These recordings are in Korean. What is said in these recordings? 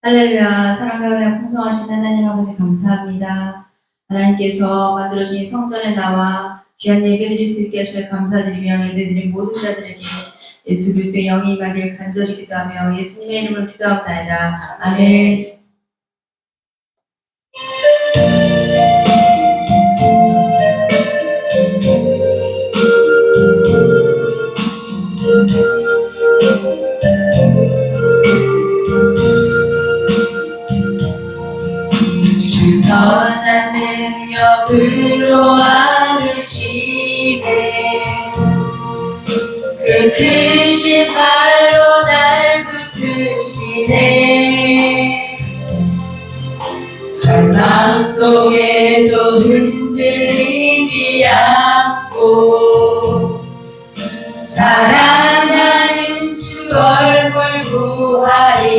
할렐루야. 사랑과 은혜 풍성하신 하나님 아버지 감사합니다. 하나님께서 만들어주신 성전에 나와 귀한 예배드릴 수 있게 하시며 감사드리며 예배드린 모든 자들에게 예수 그리스도의 영이 임하길 간절히 기도하며 예수님의 이름으로 기도합니다. 아멘. 선한 능력으로 안으시네 그 크신 발로 날 붙드시네 절망 속에도 흔들리지 않고 사랑하는 주 얼굴 구하리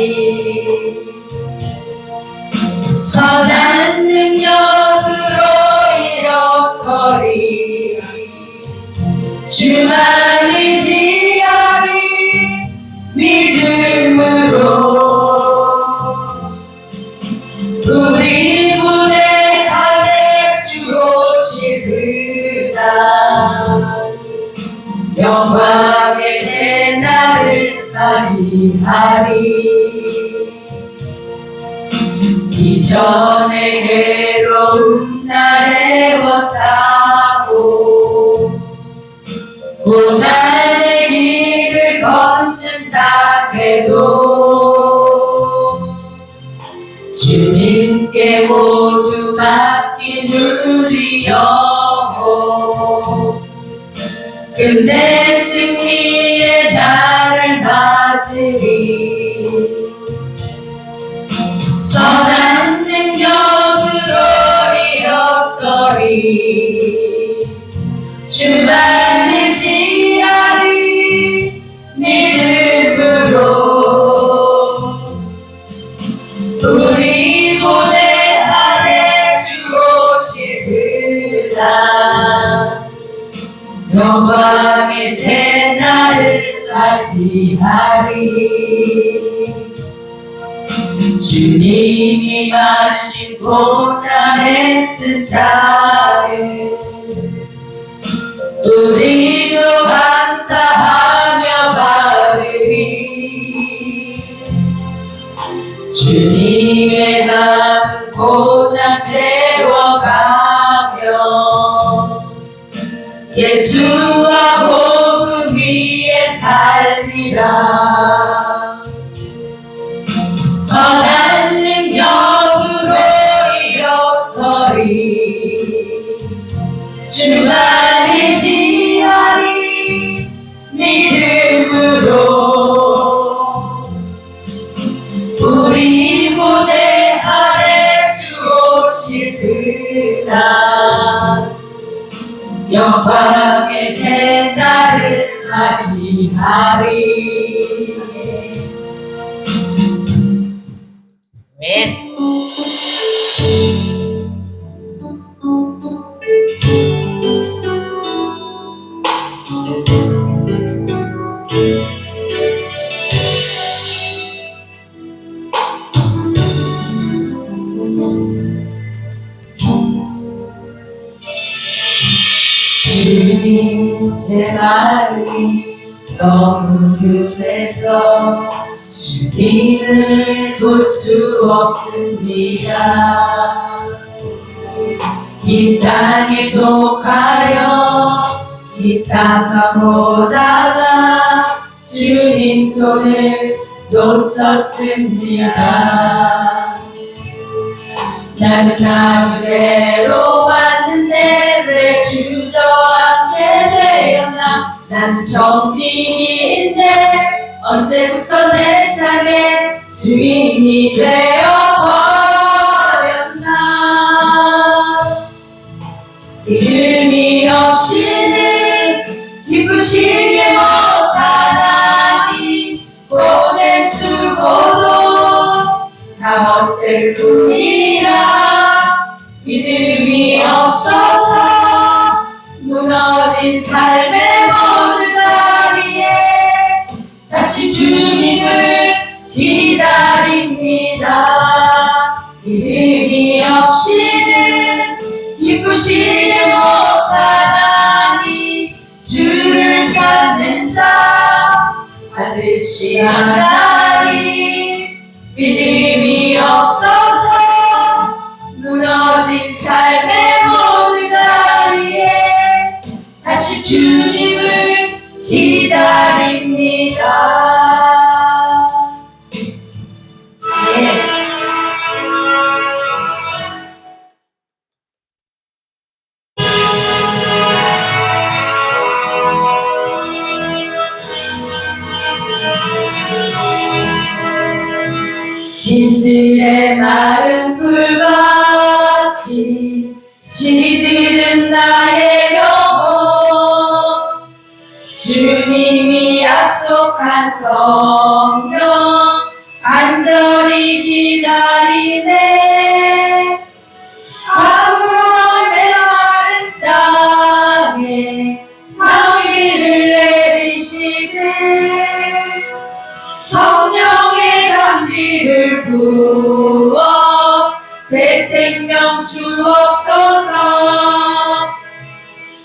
선한 능력으로 일어서리 주만 의지하리 믿음으로 우리 군의 아래 주 오실 그날 영광의 새날을 맞이하리 이전의 괴로움 날 애워싸고 고난의 길을 걷는다 해도 주님께 모두 맡긴 우리 영혼 끝내 승리의 날을 맞으리 선한 능력으로 일어서리 주만 의지하리 믿음으로 우리 고대 아래 주 오실 그날 영광의 새날을 맞이하리 주님이 마신 고난의 스타일 우리도 감사하며 바르리 주님의 남은 고난 채워가며 예수와 복음 위에 살리라 선한 능력으로 일어서리 주만 의지하리 믿음으로 우리 고대 아래 주 오실 그날 영광의 새날을 맞이하리 아멘. 주님 제 마음이 너무 급해서 주님을 볼 수 없습니다. 이 땅에 속하여 이 땅만 보다가 주님 손을 놓쳤습니다. 나는 나 그대로 왔는데 왜 주저앉게 되었나. 나는 정직인데 언제부터 내 삶의 주인이 되어버렸나. 믿음이 없이는 기쁘시게 못하나니 보낸 수고도 다 헛될 뿐이라. 믿음이 없어서 무너진 삶의 모든 자리에 다시 주님을 기다리 기다립니다. 믿음이 없이는 기쁘시지 못하나니 주를 찾는 자 반드시 만나리. 믿음이 없어서 무너진 삶의 모든 자리에 다시 주님을 기다립니다. 신들의 마른 불같이 시들은 나의 영혼 주님이 약속한 성령 간절히 기다리네. 아무런 내 마른 땅에 바위를 내리시듯 성령의 담비를 부어 새 생명 주옵소서.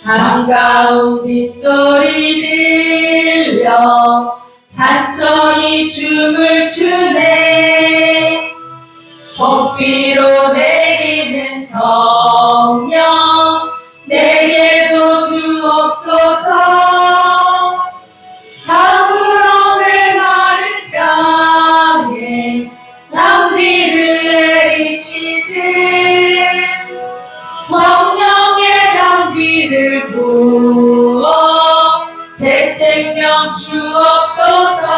반가운 빗소리 들려 산천이 춤을 추네. 복비로 내리는 성령 내게도 주옵소서. 가물음의 마른 땅에 담비를 내리시듯 성령의 담비를 부어 새 생명 주옵소서.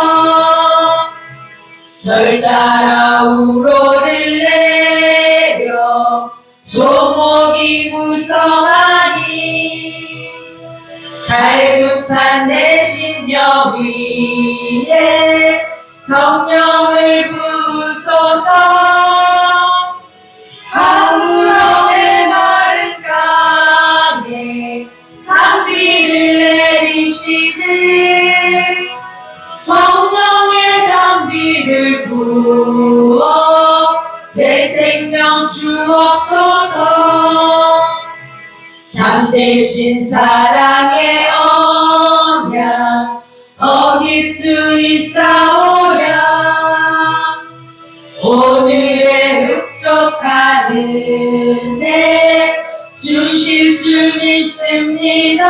절 따라 우로를 내려 조목이 무성하니 갈급한 내 심령 위에 성령을 부으소서. 가물음의 마른 강에 담비를 내리시듯 성령의 담비를 부어 새 생명 주옵소서. 참되신 사랑의 언약 어길 수 있사오랴. 오늘의 흡족한 은혜 주실 줄 믿습니다.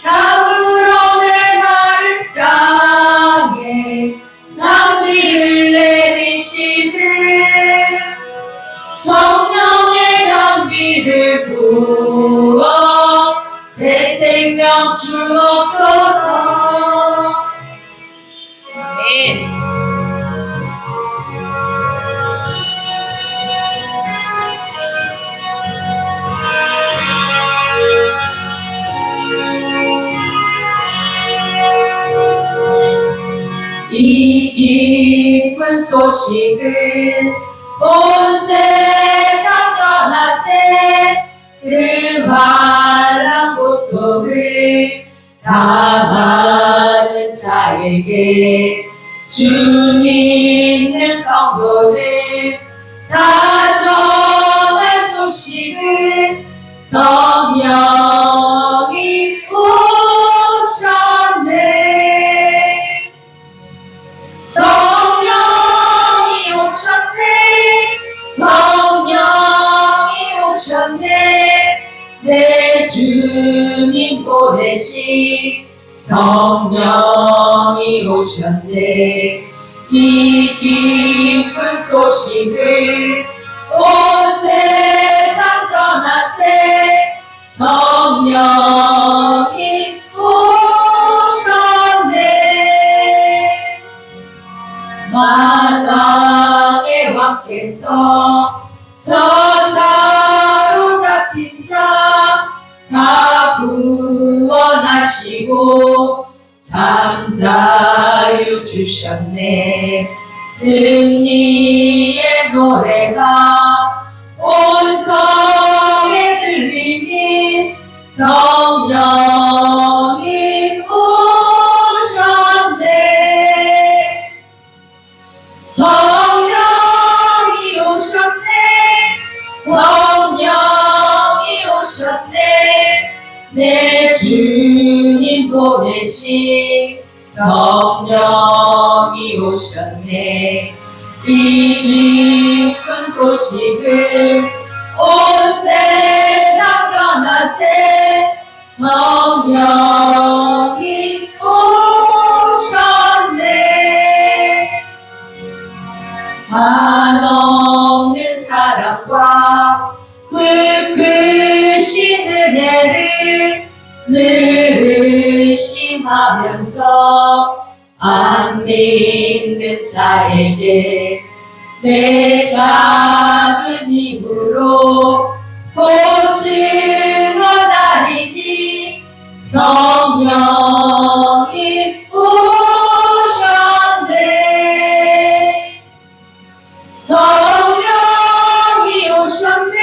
가물음의 마른 땅에 담비를 내리시듯 성령의 담비를 부어 새 생명 주옵소서. 아멘. 이 기쁜 소식을 온 세상 전하세. 그 환난 고통을 당하는 자에게 주 믿는 성도들 다 전할 소식을 성령이 오셨네. 성령이 오셨네. 성령이 오셨네. 내 주님 보내신 성령이 오셨네. 이 기쁜 소식을 온 세상 전하세. 성령이 오셨네. 만왕의 왕께서 저사로 잡힌 자 다 구원하시고 잠자유 주셨네. 승리의 노래가 온 성에 들리니 성령이 오셨네. 내 주님 보내신 성령이 오셨네. 이 기쁜 소식을 온 세상 전하세. 성령이 오셨네. 한없는 사랑과 그 크신 은혜를 늘 의심하면서 안 믿는 자에게 내 작은 힘으로 보증하나이니. 성령이 오셨네. 성령이 오셨네.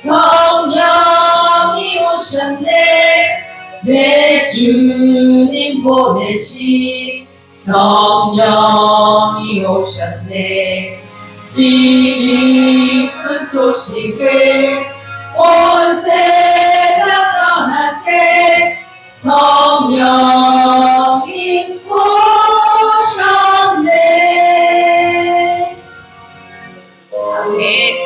성령이 오셨네. 내 주님 보내신 성령이 오셨네. 이 기쁜 소식을 온 세상 전하세. 성령이 오셨네. 아멘.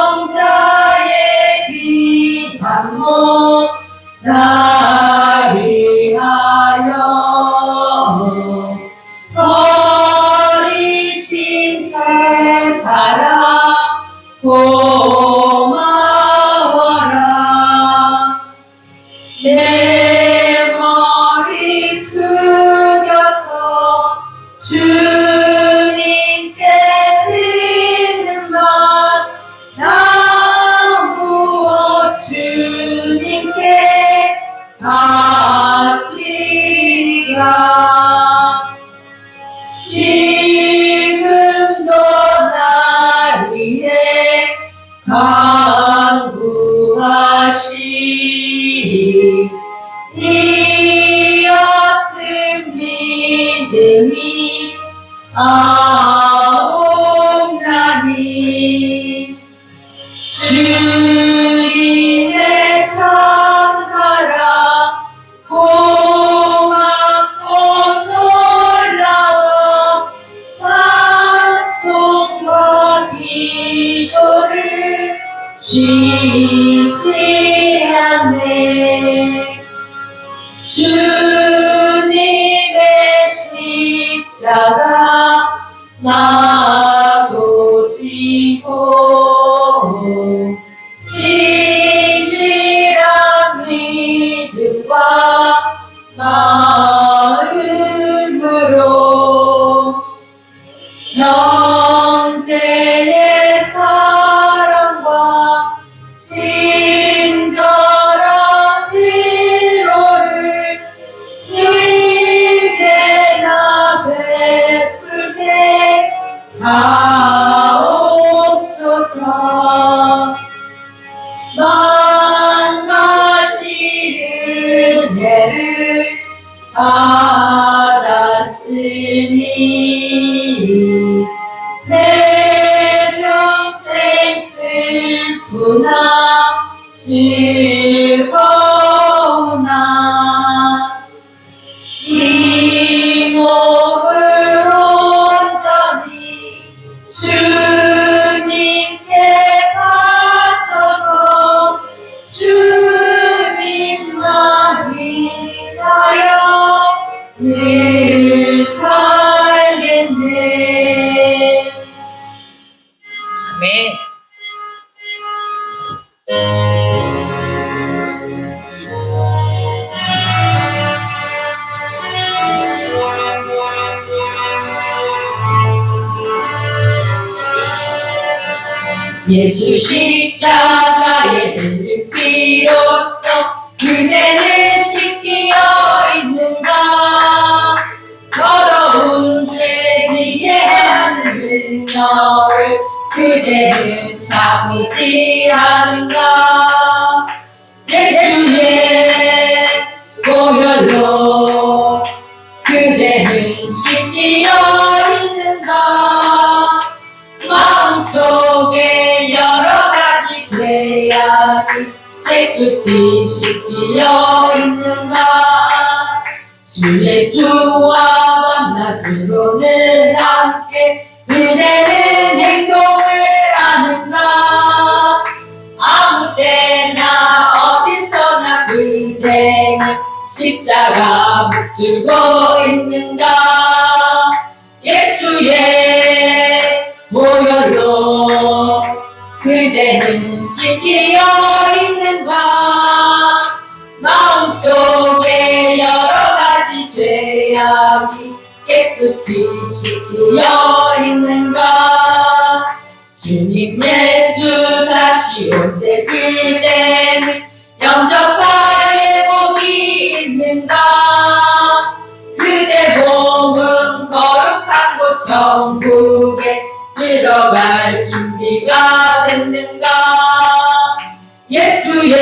성자의 귀한 몸 나를 위하여 버리신 그 사랑 고마워라. 내 머리 숙여서 주님께 드리는 말 나 무엇 주님께 바치리라. 지금도 날 위해 간구하시. 이 어떤 믿음이 아옵나니. 주님의 천사라 고맙고 놀라운 찬송과 기도를 쉬지 않네. 주님의 십자가 나도 지고 신실한 믿음과 마음으로 영생의 사랑과 친절한 위로를 주에게나 베풀게 하옵소서. 만 가지 은혜를 받았으니 내 평생 슬프나 즐거우나 이 몸을 온전히 주님께 바쳐서 주님만 위하여 늘 살겠네. 아멘. 예수 십자가의 은을 비로소 그대는 씻기어 있는가. 더러운 죄 위에 하는 너를 그대는 참이지 않은가. 예수의 보혈로 그대는 제약이 깨끗이 씻기어 있는가. 주 예수와 밤낮으로는 함께 그대는 행동을 하는가. 아무 때나 어디서나 그대는 십자가 붙들고 있는가. 예수의 보혈로 그대는 씻기어 있는가. 마음속에 여러가지 죄악이 깨끗이 씻기어 있는가. 주님 예수 다시 올 때 그대는 영접할 몸이 있는가. 그대 몸은 거룩한 곳 천국에 들어갈 준비가 됐는가. 예수의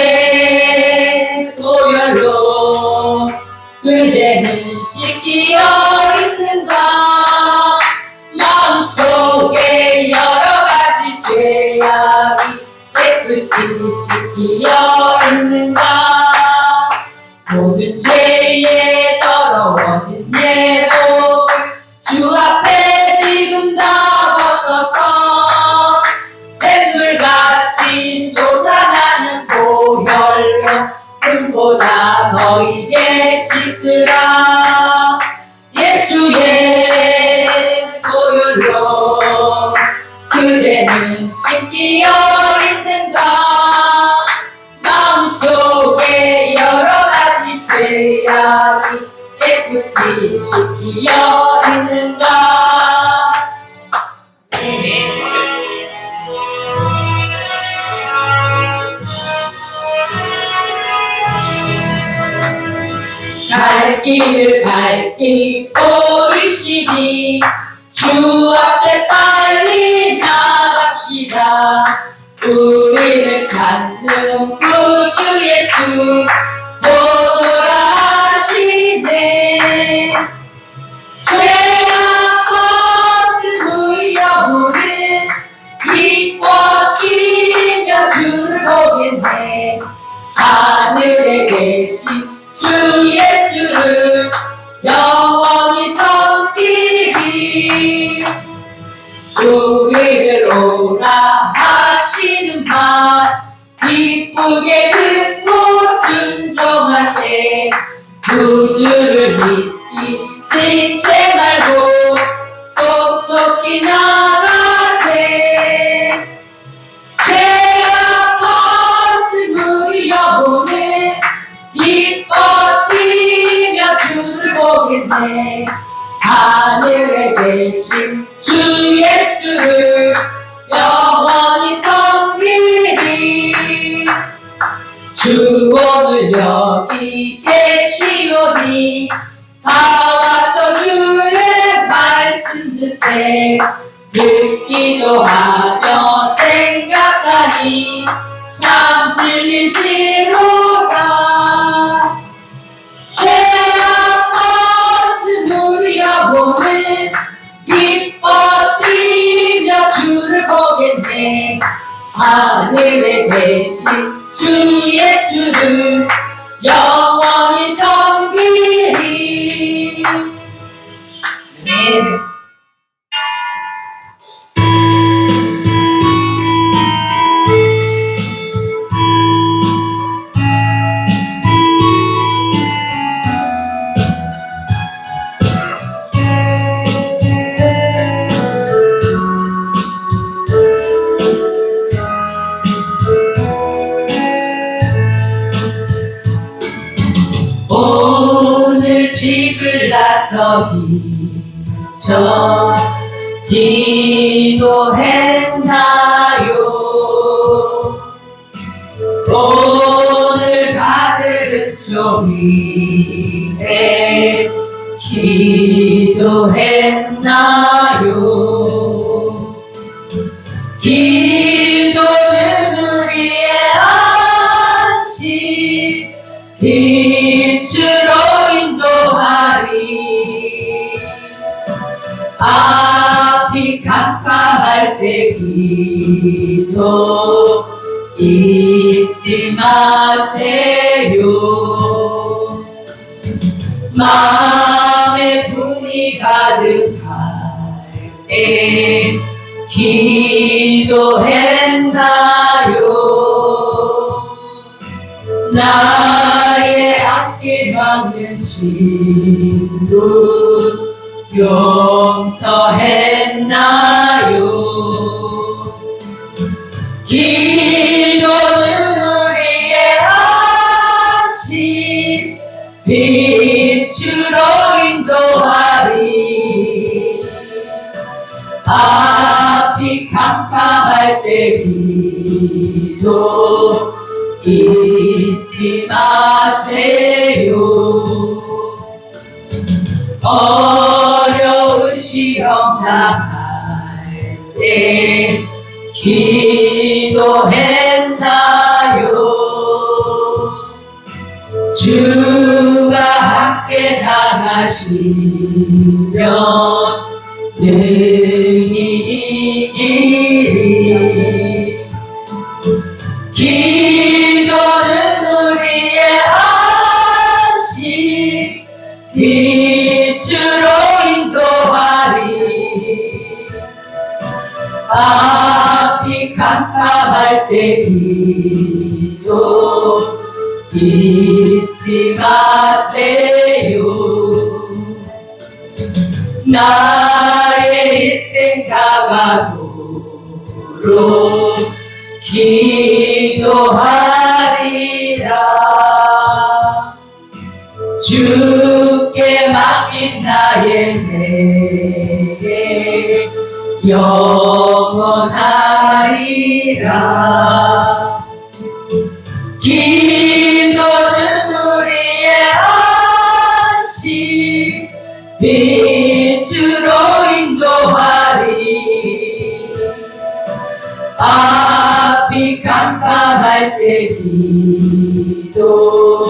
보혈로 그대는 씻기어 있는가. 마음속에 여러가지 죄악이 깨끗이 씻기어 있는가. 모든 죄에 더러워진 예복을 주 앞에 지금 다 벗어서 샘물같이 솟아나는 보혈로 금보다 너희에게 씻으라. 예수의 보혈로 그대는 씻기어 있는가. 마음속에 여러가지 죄악이 깨끗이 씻기어 있는가. 갈 길을 밝히고 일시니 주 앞에 빨리 나갑시다. 우리를 찾는 구주 예수 오노라 하시네. 죄악 것을 물려보는 기뻐 뛰며 주를 보겠네. 하늘에 계신 주 예수를 영원히 섬기리. 우리를 오라 하시는 말 기쁘게 듣고 순종하세. 구주를 믿기 지체 말고 속속히 나가세. 죄악 것을 물려보는 기뻐 뛰며 주를 보겠네. 하늘에 계신 주 예수를 영원히 섬기리. 주 오늘 여기 계시오니 다 와서 주의 말씀 듣세. 듣기도 하며 생각하니 참 들리시로다. 죄악 것을 물려보는 기뻐 뛰며 주를 보겠네. 하늘에 계신 주 예수를 영원히 섬기리. 아멘. 오늘 집을 나서기 전 기도했나요? 오늘 가득 종이에 기도했나요? 기도는 우리의 안식 빛으로 인도하리. 앞이 깜깜할 때 기도 잊지 마세요. 마음에 분이 가득할 때 기도했나요? 나의 앞길 막는 친구 용서했나요? 기도는 우리의 아침 빛으로 인도하리. 앞이 캄캄할 때 기도 잊지 마세요. 어려운 시험 당할 때 기도했나요? 주가 함께 당하시면 능히 이기리. 기도는 우리의 안식 빛으로 인도하리. 앞이 캄캄할 때 기도 잊지 마세요. 나의 일생 다가도록 기도하리라. 주께 맡긴 나의 생애 영원하리라. 기도는 우리의 안식 빛으로 인도하리. 앞이 캄캄할 때 기도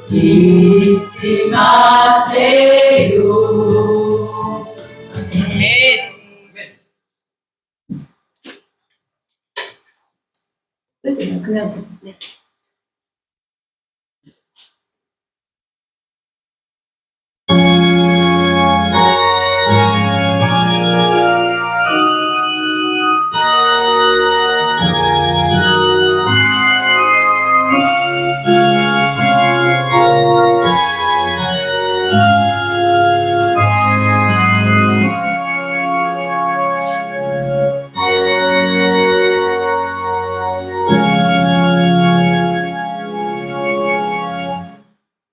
잊지 마세요. 그냥 네.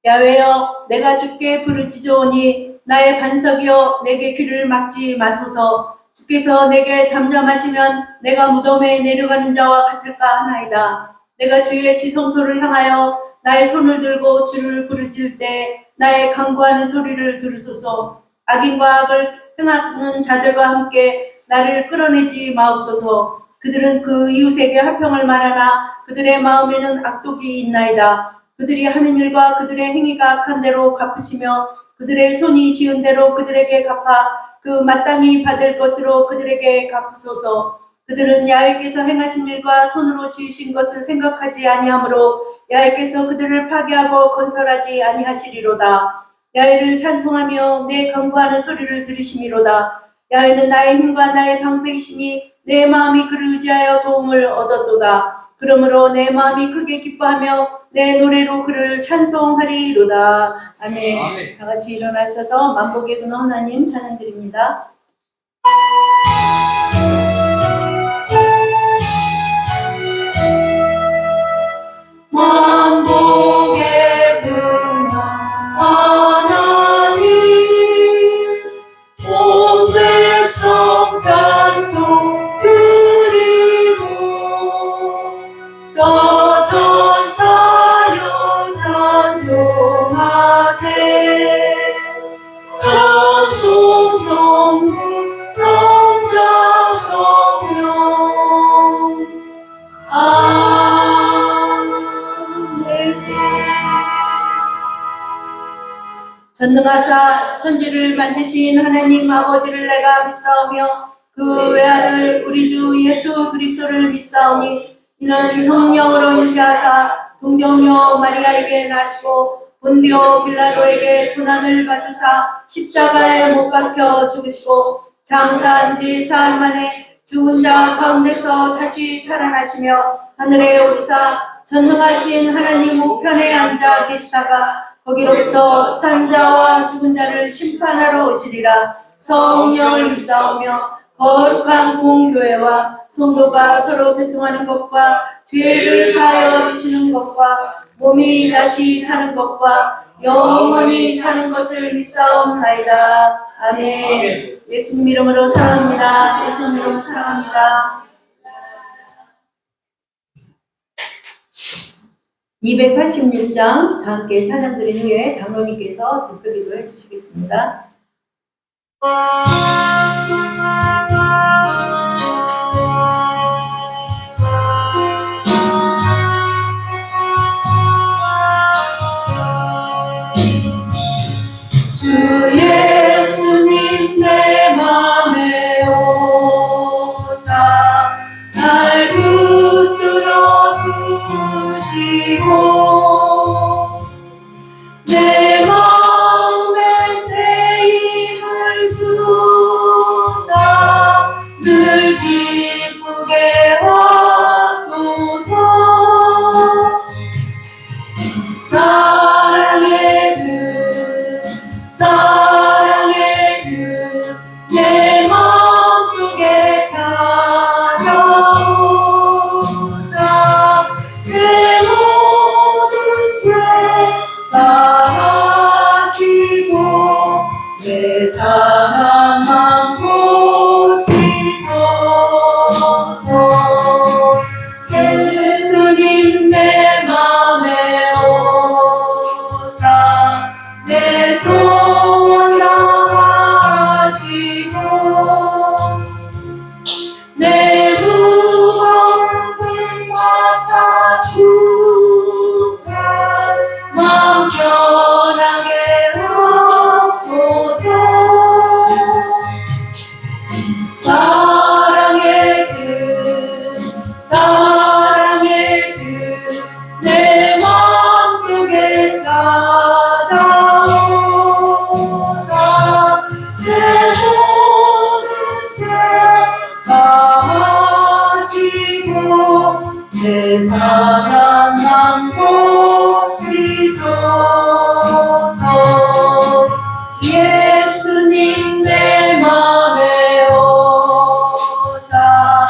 야훼여, 내가 주께 부르짖으오니 나의 반석이여 내게 귀를 막지 마소서. 주께서 내게 잠잠하시면 내가 무덤에 내려가는 자와 같을까 하나이다. 내가 주의 지성소를 향하여 나의 손을 들고 주를 부르짖을 때 나의 간구하는 소리를 들으소서. 악인과 악을 행하는 자들과 함께 나를 끌어내지 마옵소서. 그들은 그 이웃에게 화평을 말하나 그들의 마음에는 악독이 있나이다. 그들이 하는 일과 그들의 행위가 악한 대로 갚으시며 그들의 손이 지은 대로 그들에게 갚아 그 마땅히 받을 것으로 그들에게 갚으소서. 그들은 야훼께서 행하신 일과 손으로 지으신 것을 생각하지 아니하므로 야훼께서 그들을 파괴하고 건설하지 아니하시리로다. 야훼를 찬송하며 내 간구하는 소리를 들으심이로다. 야훼는 나의 힘과 나의 방패이시니 내 마음이 그를 의지하여 도움을 얻었도다. 그러므로 내 마음이 크게 기뻐하며 내 노래로 그를 찬송하리로다. 아멘. 아멘. 다 같이 일어나셔서 만복의 근원 하나님 찬양드립니다. 만복의 근원 하나님 온 백성 찬송 드리고 저 천사여 찬송하세. 찬송 성부 성자 성령 아멘. 전능하사 천지를 만드신 하나님 아버지를 내가 믿사오며 그 외아들 우리 주 예수 그리스도를 믿사오니 이는 성령으로 인도하사 동정녀 마리아에게 나시고 본디오 빌라도에게 고난을 받으사 십자가에 못 박혀 죽으시고 장사한 지 사흘 만에 죽은 자 가운데서 다시 살아나시며 하늘에 오르사 전능하신 하나님 우편에 앉아 계시다가 거기로부터 산자와 죽은 자를 심판하러 오시리라. 성령을 믿사오며 거룩한 공교회와 성도가 서로 교통하는 것과 죄를 사하여 주시는 것과 몸이 다시 사는 것과 영원히 사는 것을 믿사옵나이다. 아멘. 예수님 이름으로 사랑합니다. 예수님 이름으로 사랑합니다. 286장 다 함께 찬양 드린 후에 장로님께서 대표기도 해주시겠습니다. 주 예수님 내 맘에 오사 날 붙들어 주시고 내 마음에 새 힘을 주사 늘 기쁘게 하소서. 사랑의 주 사랑의 주 내 마음속에 찾아오사 내 모든 죄 사하시고 내 사랑만 고치소서. 예수님 내 맘에 오사 내 소원 다하시고 내 무거운 짐 맡아주사 마음 편하게 하소서. 사랑의 주 사랑의 주 내 마음속에 찾아오사 내 모든 죄 사하시고 내 사랑만 고치소서. 예수님 내 맘에 오사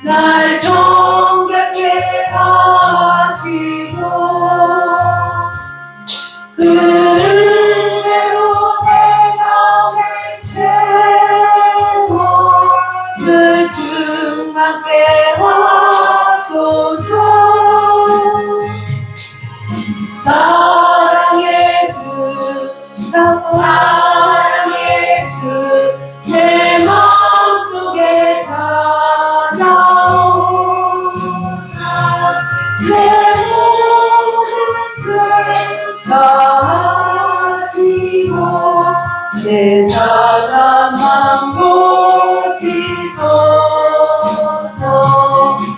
날 정결케 하시고 그 은혜로 내가 외치고 늘 충만케 하소서. 사랑의 주 사랑의 주 내 마음속에 찾아오사 내 모든 죄 사하시고 내 사랑만 고치소서.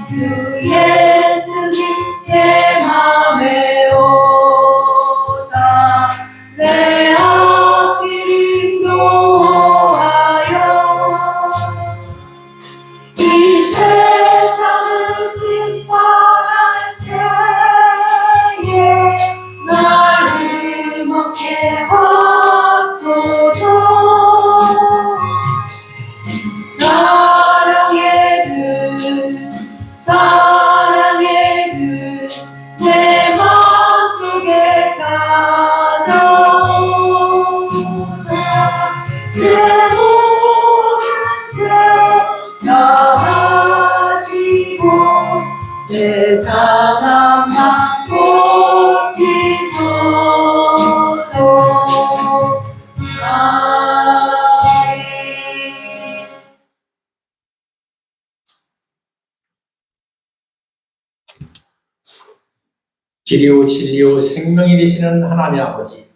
주 예수님 내 맘에 오사 내 앞길 인도하여 이 세상을 심판할 때에 날 힘없게 하소서. 사랑의 주 사랑의 주 내 마음속에 찾아오사 내 모든 죄 사하시고 내 사랑만 고치소서. 길이요 진리요 생명이 되시는 하나님 아버지,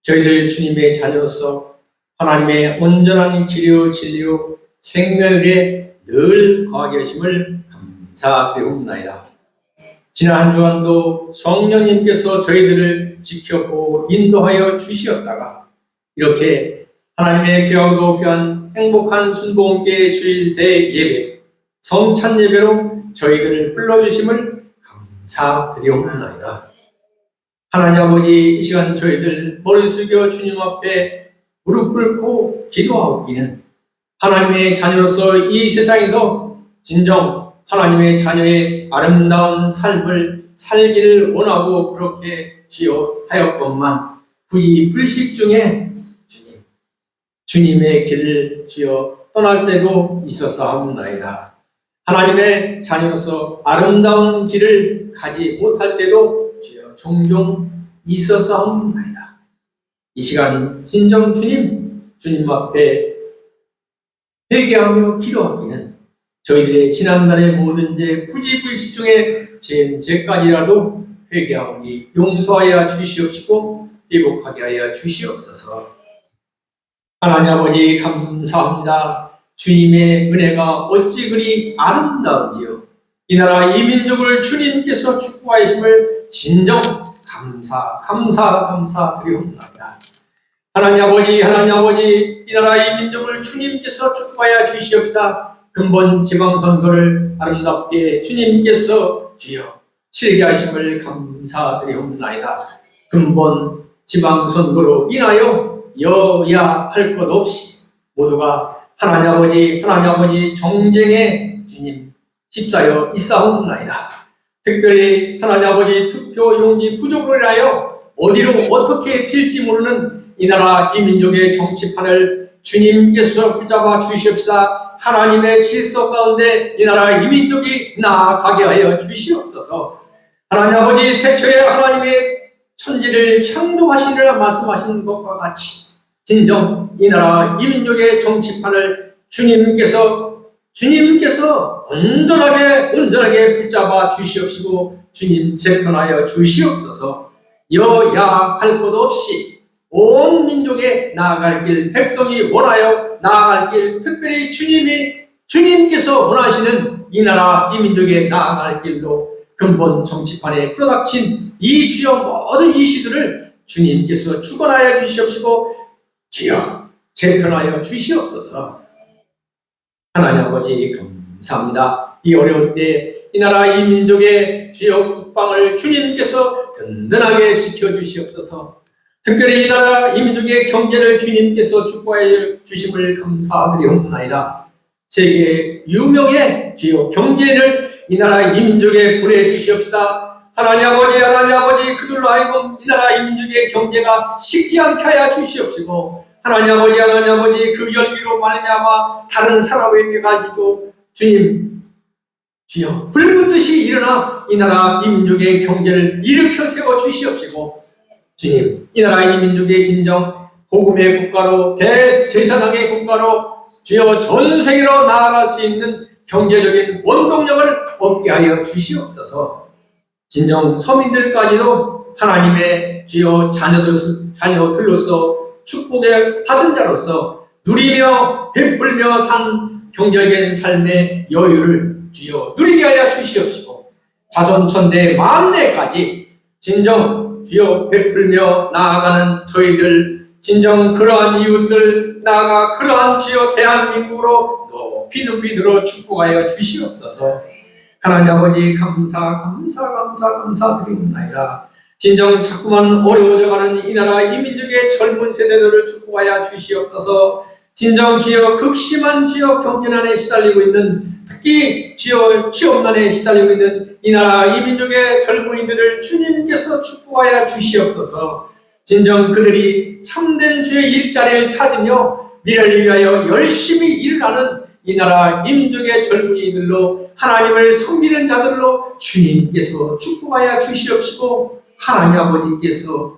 저희들 주님의 자녀로서 하나님의 온전한 길이요 진리요 생명에 늘 거하게 하심을 감사드리옵나이다. 지난 한 주간도 성령님께서 저희들을 지켰고 인도하여 주시었다가 이렇게 하나님의 귀하고도 귀한 행복한 순복음계 주일 대예배 성찬 예배로 저희들을 불러주심을 감사드리옵나이다. 하나님 아버지, 이 시간 저희들 머리 숙여 주님 앞에 무릎 꿇고 기도하기는 하나님의 자녀로서 이 세상에서 진정 하나님의 자녀의 아름다운 삶을 살기를 원하고 그렇게 주여 하였건만 굳이 불식 중에 주님의 길을 주여 떠날 때도 있었사옵나이다. 하나님의 자녀로서 아름다운 길을 가지 못할 때도 주여 종종 있었사옵나이다. 이 시간 진정 주님 앞에 회개하며 기도하기는 저희들의 지난날의 모든 죄 부지불식 중에 죄까지라도 회개하오니 용서하여 주시옵시고 회복하게 하여 주시옵소서. 하나님 아버지 감사합니다. 주님의 은혜가 어찌 그리 아름다운지요. 이 나라 이 민족을 주님께서 축복하심을 진정 감사드리옵나이다. 하나님 아버지, 이 나라 이 민족을 주님께서 축복하여 주시옵사. 근본 지방선거를 아름답게 주님께서 주여 치르게 하심을 감사드리옵나이다. 근본 지방선거로 인하여 여야 할 것 없이 모두가 하나님 아버지 정쟁에 주님 휩싸여 있사옵나이다. 특별히 하나님 아버지 투표 용지 부족을 인하여 어디로 어떻게 튈지 모르는 이 나라 이 민족의 정치판을 주님께서 붙잡아 주시옵사. 하나님의 질서 가운데 이 나라 이 민족이 나아가게 하여 주시옵소서. 하나님 아버지 태초에 하나님의 천지를 창조하시리라 말씀하신 것과 같이 진정 이 나라 이 민족의 정치판을 주님께서 온전하게 붙잡아 주시옵시고 주님 재편하여 주시옵소서. 여야 할 것 없이 온 민족에 나아갈 길, 백성이 원하여 나아갈 길, 특별히 주님께서 원하시는 이 나라 이 민족에 나아갈 길로 근본 정치판에 끌어닥친 이 주여 모든 이슈들을 주님께서 주관하여 주시옵시고 주여 재편하여 주시옵소서. 하나님 아버지 감사합니다. 이 어려운 때 이 나라 이 민족의 주여 국방을 주님께서 든든하게 지켜주시옵소서. 특별히 이 나라 이 민족의 경제를 주님께서 축복하여 주심을 감사드리옵나이다. 세계 유명의 주여 경제를 이 나라 이 민족에 보내주시옵소서. 하나님 아버지 그들로 하여금 이 나라 이 민족의 경제가 식지 않게 하여 주시옵시고 하나님 아버지 그 열기로 말미암아 다른 사람에게 가지고 주여 불붙듯이 일어나 이 나라 이 민족의 경제를 일으켜 세워 주시옵시고 주님 이 나라 이 민족의 진정 복음의 국가로 대제사장의 국가로 주여 전 세계로 나아갈 수 있는 경제적인 원동력을 얻게 하여 주시옵소서. 진정 서민들까지도 하나님의 주여 자녀들로서 축복을 받은 자로서 누리며 베풀며 산 경제적인 삶의 여유를 주여 누리게 하여 주시옵시고 자손천대 만대까지 진정 주여 베풀며 나아가는 저희들 진정 그러한 이웃들 나아가 그러한 주여 대한민국으로 높이 들어 축복하여 주시옵소서. 하나님 아버지 감사드리옵나이다. 진정 자꾸만 어려워져가는 이 나라 이 민족의 젊은 세대들을 축복하여 주시옵소서. 진정 주여 극심한 주여 경제난에 시달리고 있는 특히 주여 취업난에 시달리고 있는 이 나라 이 민족의 젊은이들을 주님께서 축복하여 주시옵소서. 진정 그들이 참된 주의 일자리를 찾으며 미래를 위하여 열심히 일을 하는 이 나라 이 민족의 젊은이들로 하나님을 섬기는 자들로 주님께서 축복하여 주시옵시고 하나님 아버지께서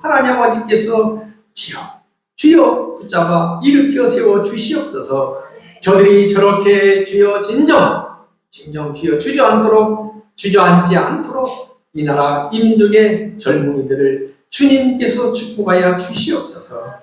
주여 붙잡아 일으켜 세워 주시옵소서. 저들이 저렇게 주여 진정 주여 주저앉지 않도록 이 나라 이 민족의 젊은이들을 주님께서 축복하여 주시옵소서.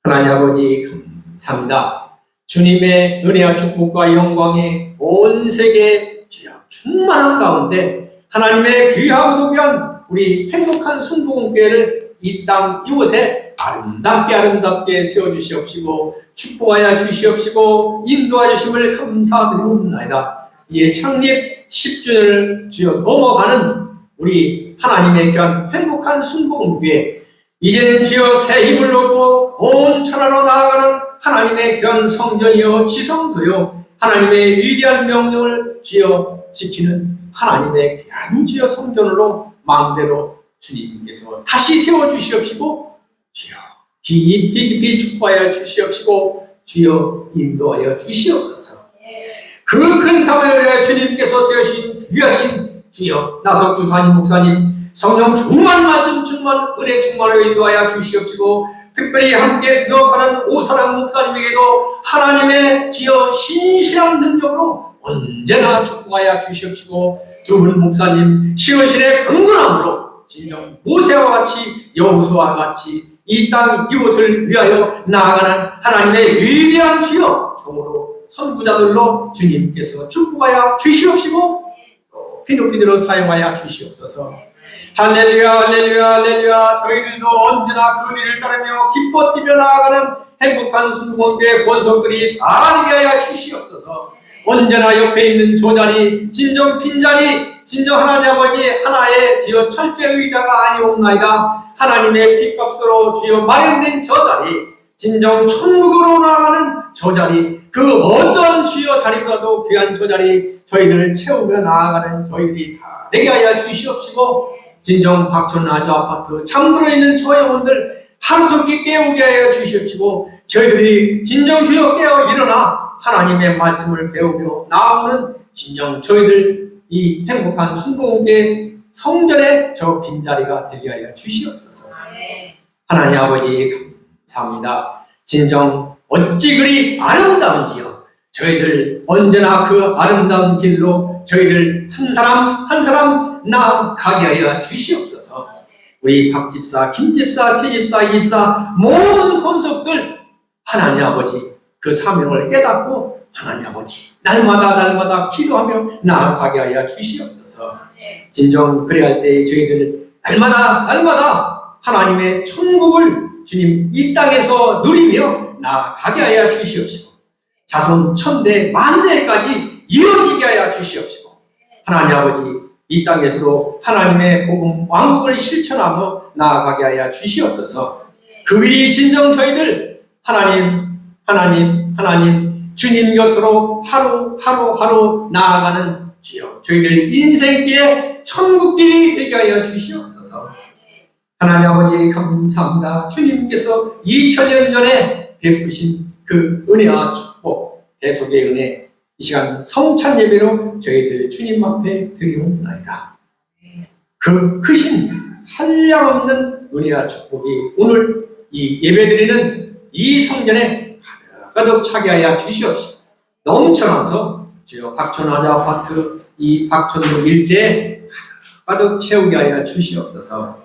하나님 아버지 감사합니다. 주님의 은혜와 축복과 영광이 온 세계에 주여 충만한 가운데 하나님의 귀하고도 귀한 우리 행복한 순복음교회를 이 땅 이곳에 아름답게 세워주시옵시고 축복하여 주시옵시고 인도하여 주심을 감사드리옵나이다. 이제 창립 10주년을 주여 넘어가는 우리 하나님의 귀한 행복한 순복음교회, 이제는 주여 새 힘을 얻고 온 천하로 나아가는 하나님의 귀한 성전이여 지성소여 하나님의 위대한 명령을 주여 지키는 하나님의 귀한 주여 성전으로 마음대로 주님께서 다시 세워주시옵시고 주여 깊이 축복하여 주시옵시고 주여 인도하여 주시옵소서. 그 큰 사명을 위하여 주님께서 세우신 귀하신 주여 나석주 담임 목사님 성령 충만 말씀 충만 은혜 충만하여 인도하여 주시옵시고 특별히 함께 교역하는 오사랑 목사님에게도 하나님의 주여 신실한 능력으로 언제나 축복하여 주시옵시고 두 분 목사님 시온신의 강건함으로 진정 모세와 같이 여호수아와 같이 이 땅 이곳을 위하여 나아가는 하나님의 위대한 주여 종으로 선구자들로 주님께서 축복하여 주시옵시고 또 피노피대로 사용하여 주시옵소서. 할렐루야 할렐루야 할렐루야. 저희들도 언제나 그 뒤를 따르며 기뻐 뛰며 나아가는 행복한 순복음교회 권속들이 다 되게 하여 주시옵소서. 언제나 옆에 있는 저 자리 진정 빈자리 진정 하나님 아버지 하나의 주여 철제 의자가 아니옵나이다. 하나님의 핏값으로 주여 마련된 저 자리 진정 천국으로 나아가는 저 자리 그 어떤 주여 자리보다도 귀한 저 자리 저희들을 채우며 나아가는 저희들이 다 되게 하여 주시옵시고 진정 박천아주 아파트 잠들어 있는 저 영혼들 하루속히 깨우게 하여 주시옵시고 저희들이 진정 주여 깨어 일어나 하나님의 말씀을 배우며 나아오는 진정 저희들 이 행복한 순복음교회 성전의 저 빈자리가 되게 하여 주시옵소서. 하나님 아버지 감사합니다. 진정 어찌 그리 아름다운지요. 저희들 언제나 그 아름다운 길로 저희들 한 사람 한 사람 나아가게 하여 주시옵소서. 우리 박 집사, 김 집사, 최 집사, 이 집사 모든 권속들 하나님 아버지 그 사명을 깨닫고 하나님 아버지 날마다 기도하며 나아가게 하여 주시옵소서. 진정 그래할 때 저희들 날마다 하나님의 천국을 주님 이 땅에서 누리며 나아가게 하여 주시옵시고 자손 천대 만대까지 이어지게 하여 주시옵시고 하나님 아버지 이 땅에서도 하나님의 복음 왕국을 실천하며 나아가게 하여 주시옵소서. 그 일이 진정 저희들 하나님 주님 곁으로 하루 나아가는 주여 저희들 인생길에 천국길이 되게 하여 주시옵소서. 하나님 아버지 감사합니다. 주님께서 2000년 전에 베푸신 그 은혜와 축복 대속의 은혜 이 시간 성찬 예배로 저희들 주님 앞에 드리옵나이다. 그 크신 한량없는 은혜와 축복이 오늘 이 예배드리는 이 성전에 가득 차게 하여 주시옵시고 넘쳐나서 주여 박천아자 아파트 이 박천로 일대에 가득 채우게 하여 주시옵소서.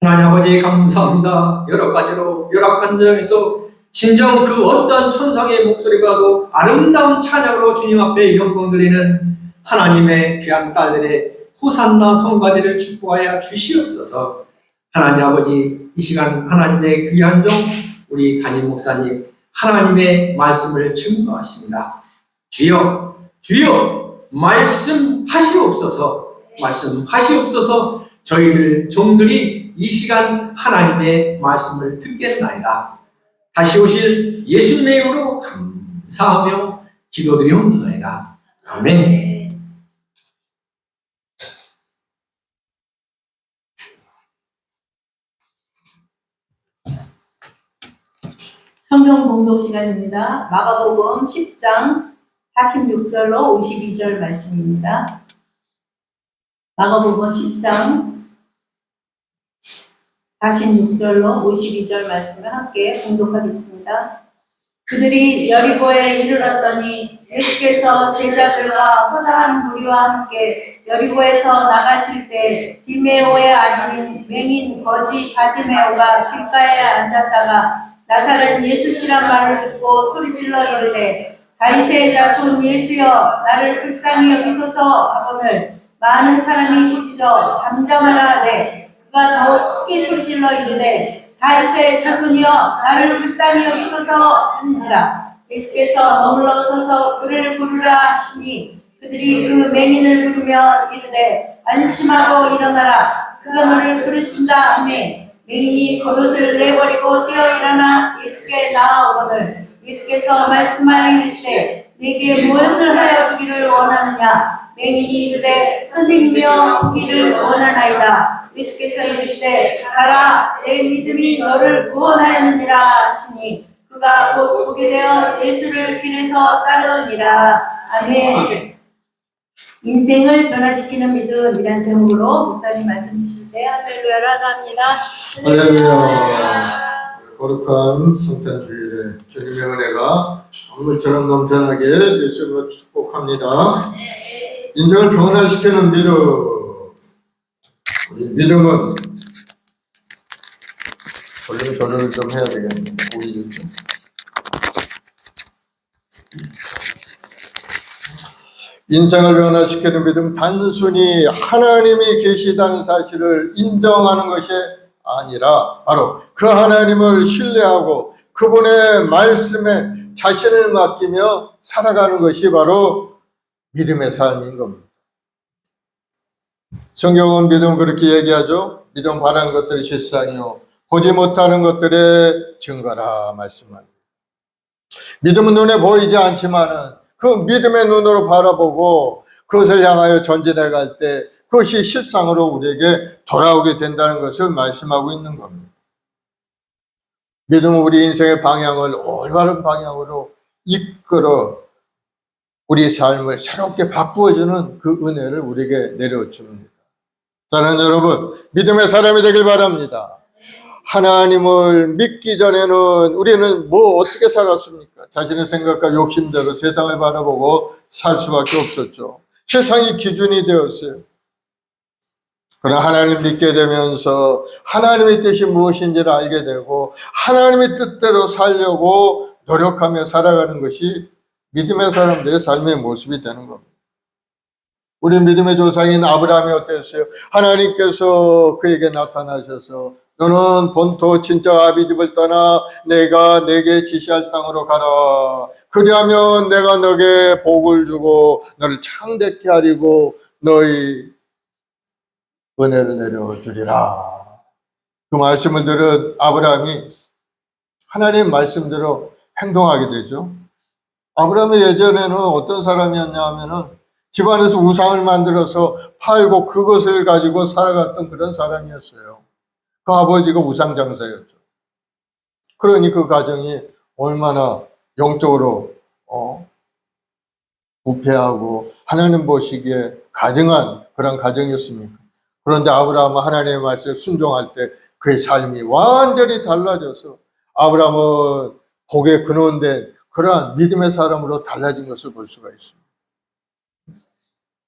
하나님 아버지 감사합니다. 여러 가지로 열악한 점에서 진정 그 어떤 천상의 목소리보다도 아름다운 찬양으로 주님 앞에 영광 드리는 하나님의 귀한 딸들의 호산나 성가대를 축복하여 주시옵소서. 하나님 아버지 이 시간 하나님의 귀한 종 우리 담임 목사님 하나님의 말씀을 증거하십니다. 주여 말씀하시옵소서 저희들 종들이 이 시간 하나님의 말씀을 듣겠나이다. 다시 오실 예수님의 이름으로 감사하며 기도드리옵나이다. 아멘. 성경 봉독 시간입니다. 마가복음 10장 46절로 52절 말씀입니다. 마가복음 10장 46절로 52절 말씀을 함께 봉독하겠습니다. 그들이 여리고에 이르렀더니 예수께서 제자들과 허다한 무리와 함께 여리고에서 나가실 때 디메오의 아들인 맹인 거지 바지메오가 길가에 앉았다가 나사렛 예수시란 말을 듣고 소리질러 이르되 다윗의 자손 예수여 나를 불쌍히 여기소서 하거늘 많은 사람이 꾸짖어 잠잠하라하되 그가 더욱 크게 소리질러 이르되 다윗의 자손이여 나를 불쌍히 여기소서 하는지라. 예수께서 머물러 서서 그를 부르라 하시니 그들이 그 맹인을 부르며 이르되 안심하고 일어나라 그가 너를 부르신다 하매 맹인이 겉옷을 내버리고 뛰어 일어나 예수께 나아오거늘 예수께서 말씀하여 이르시되 네게 무엇을 하여 주기를 원하느냐. 맹인이 이르되 선생님이여 보기를 원하나이다. 예수께서 이르시되 가라 내 믿음이 너를 구원하였느니라 하시니 그가 곧 보게 되어 예수를 길에서 따르니라. 아멘. 인생을 변화시키는 믿음이란 제목으로 목사님 말씀 주실 때 할렐루야라고 합니다. 할렐루야. 거룩한 성탄 주일에 주님의 은혜가 강물처럼 넘쳐나게 예수님을 축복합니다. 인생을 변화시키는 믿음. 우리 믿음은 원래 전화를 좀 해야 되겠네. 오히려 좀. 인생을 변화시키는 믿음, 단순히 하나님이 계시다는 사실을 인정하는 것이 아니라 바로 그 하나님을 신뢰하고 그분의 말씀에 자신을 맡기며 살아가는 것이 바로 믿음의 삶인 겁니다. 성경은 믿음 그렇게 얘기하죠. 믿음 바라는 것들이 실상이요 보지 못하는 것들의 증거라 말씀합니다. 믿음은 눈에 보이지 않지만은 그 믿음의 눈으로 바라보고 그것을 향하여 전진해 갈 때 그것이 실상으로 우리에게 돌아오게 된다는 것을 말씀하고 있는 겁니다. 믿음은 우리 인생의 방향을 올바른 방향으로 이끌어 우리 삶을 새롭게 바꾸어주는 그 은혜를 우리에게 내려줍니다. 사랑하는 여러분, 믿음의 사람이 되길 바랍니다. 하나님을 믿기 전에는 우리는 어떻게 살았습니까? 자신의 생각과 욕심대로 세상을 바라보고 살 수밖에 없었죠. 세상이 기준이 되었어요. 그러나 하나님을 믿게 되면서 하나님의 뜻이 무엇인지를 알게 되고 하나님의 뜻대로 살려고 노력하며 살아가는 것이 믿음의 사람들의 삶의 모습이 되는 겁니다. 우리 믿음의 조상인 아브라함이 어땠어요? 하나님께서 그에게 나타나셔서 너는 본토 친척 아비 집을 떠나 내가 내게 지시할 땅으로 가라. 그리하면 내가 너에게 복을 주고 너를 창대케 하리고 너희 은혜를 내려주리라. 그 말씀을 들은 아브라함이 하나님 말씀대로 행동하게 되죠. 아브라함이 예전에는 어떤 사람이었냐 하면은 집안에서 우상을 만들어서 팔고 그것을 가지고 살아갔던 그런 사람이었어요. 그 아버지가 우상 장사였죠. 그러니 그 가정이 얼마나 영적으로 부패하고 하나님 보시기에 가증한 그런 가정이었습니까? 그런데 아브라함은 하나님의 말씀에 순종할 때 그의 삶이 완전히 달라져서 아브라함은 복에 근원된 그러한 믿음의 사람으로 달라진 것을 볼 수가 있습니다.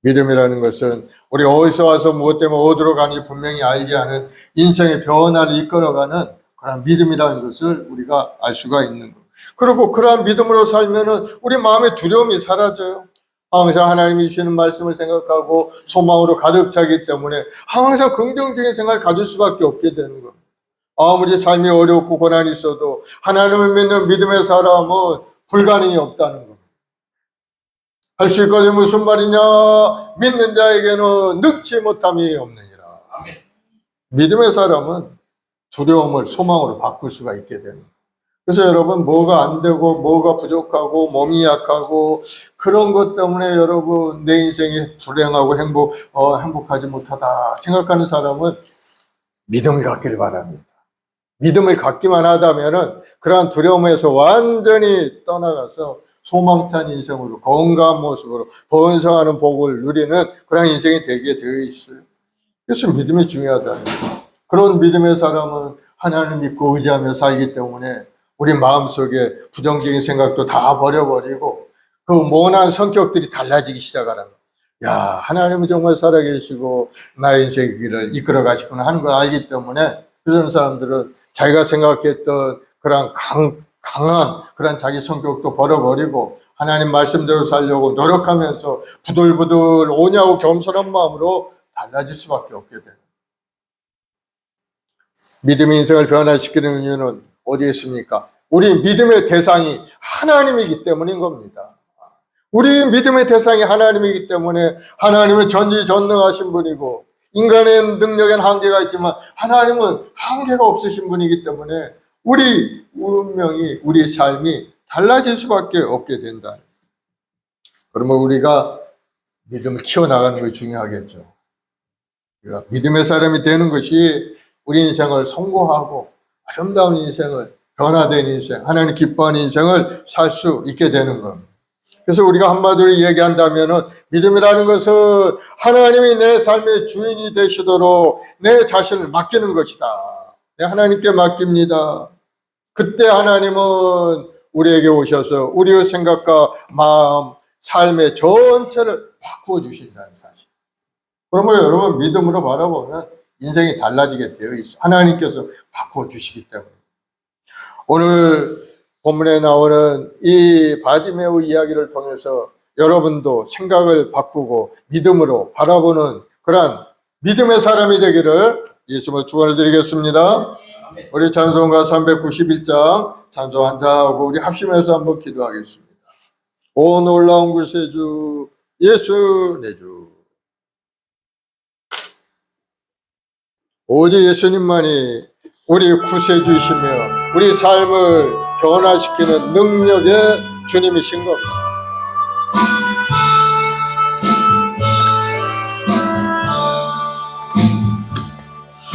믿음이라는 것은 우리 어디서 와서 무엇 때문에 어디로 가는지 분명히 알게 하는 인생의 변화를 이끌어가는 그런 믿음이라는 것을 우리가 알 수가 있는 것. 그리고 그러한 믿음으로 살면은 우리 마음의 두려움이 사라져요. 항상 하나님이 주시는 말씀을 생각하고 소망으로 가득 차기 때문에 항상 긍정적인 생각을 가질 수밖에 없게 되는 겁니다. 아무리 삶이 어렵고 고난이 있어도 하나님을 믿는 믿음의 사람은 불가능이 없다는 겁니다. 할 수 있거든 무슨 말이냐? 믿는 자에게는 능치 못함이 없느니라. 아멘. 믿음의 사람은 두려움을 소망으로 바꿀 수가 있게 됩니다. 그래서 여러분 뭐가 안 되고 뭐가 부족하고 몸이 약하고 그런 것 때문에 여러분 내 인생이 불행하고 행복하지 못하다 생각하는 사람은 믿음을 갖기를 바랍니다. 믿음을 갖기만 하다면은 그러한 두려움에서 완전히 떠나가서 소망찬 인생으로 건강한 모습으로 번성하는 복을 누리는 그런 인생이 되게 되어 있어요. 그래서 믿음이 중요하다. 그런 믿음의 사람은 하나님을 믿고 의지하며 살기 때문에 우리 마음속에 부정적인 생각도 다 버려버리고 그 모난 성격들이 달라지기 시작하는 거예요. 야, 하나님은 정말 살아계시고 나의 인생의 길을 이끌어 가시구나 하는 걸 알기 때문에 그런 사람들은 자기가 생각했던 그런 강한 그런 자기 성격도 버려버리고 하나님 말씀대로 살려고 노력하면서 부들부들 오냐고 겸손한 마음으로 달라질 수밖에 없게 돼요. 믿음의 인생을 변화시키는 이유는 어디에 있습니까? 우리 믿음의 대상이 하나님이기 때문인 겁니다. 우리 믿음의 대상이 하나님이기 때문에 하나님은 전지전능하신 분이고 인간의 능력엔 한계가 있지만 하나님은 한계가 없으신 분이기 때문에 우리 운명이, 우리 삶이 달라질 수밖에 없게 된다. 그러면 우리가 믿음을 키워나가는 것이 중요하겠죠. 우리가 믿음의 사람이 되는 것이 우리 인생을 성공하고 아름다운 인생을, 변화된 인생, 하나님 기뻐하는 인생을 살 수 있게 되는 겁니다. 그래서 우리가 한마디로 얘기한다면 믿음이라는 것은 하나님이 내 삶의 주인이 되시도록 내 자신을 맡기는 것이다. 내 하나님께 맡깁니다. 그때 하나님은 우리에게 오셔서 우리의 생각과 마음, 삶의 전체를 바꾸어 주신다는 사실. 그러므로 여러분 믿음으로 바라보면 인생이 달라지게 되어 있어. 하나님께서 바꾸어 주시기 때문에. 오늘 본문에 나오는 이 바디메오 이야기를 통해서 여러분도 생각을 바꾸고 믿음으로 바라보는 그러한 믿음의 사람이 되기를 예수님을 축원을 드리겠습니다. 우리 찬송가 391장 찬송 한자하고 우리 합심해서 한번 기도하겠습니다. 오 놀라운 구세주 예수 내 주, 오직 예수님만이 우리 구세주이시며 우리 삶을 변화시키는 능력의 주님이신 겁니다.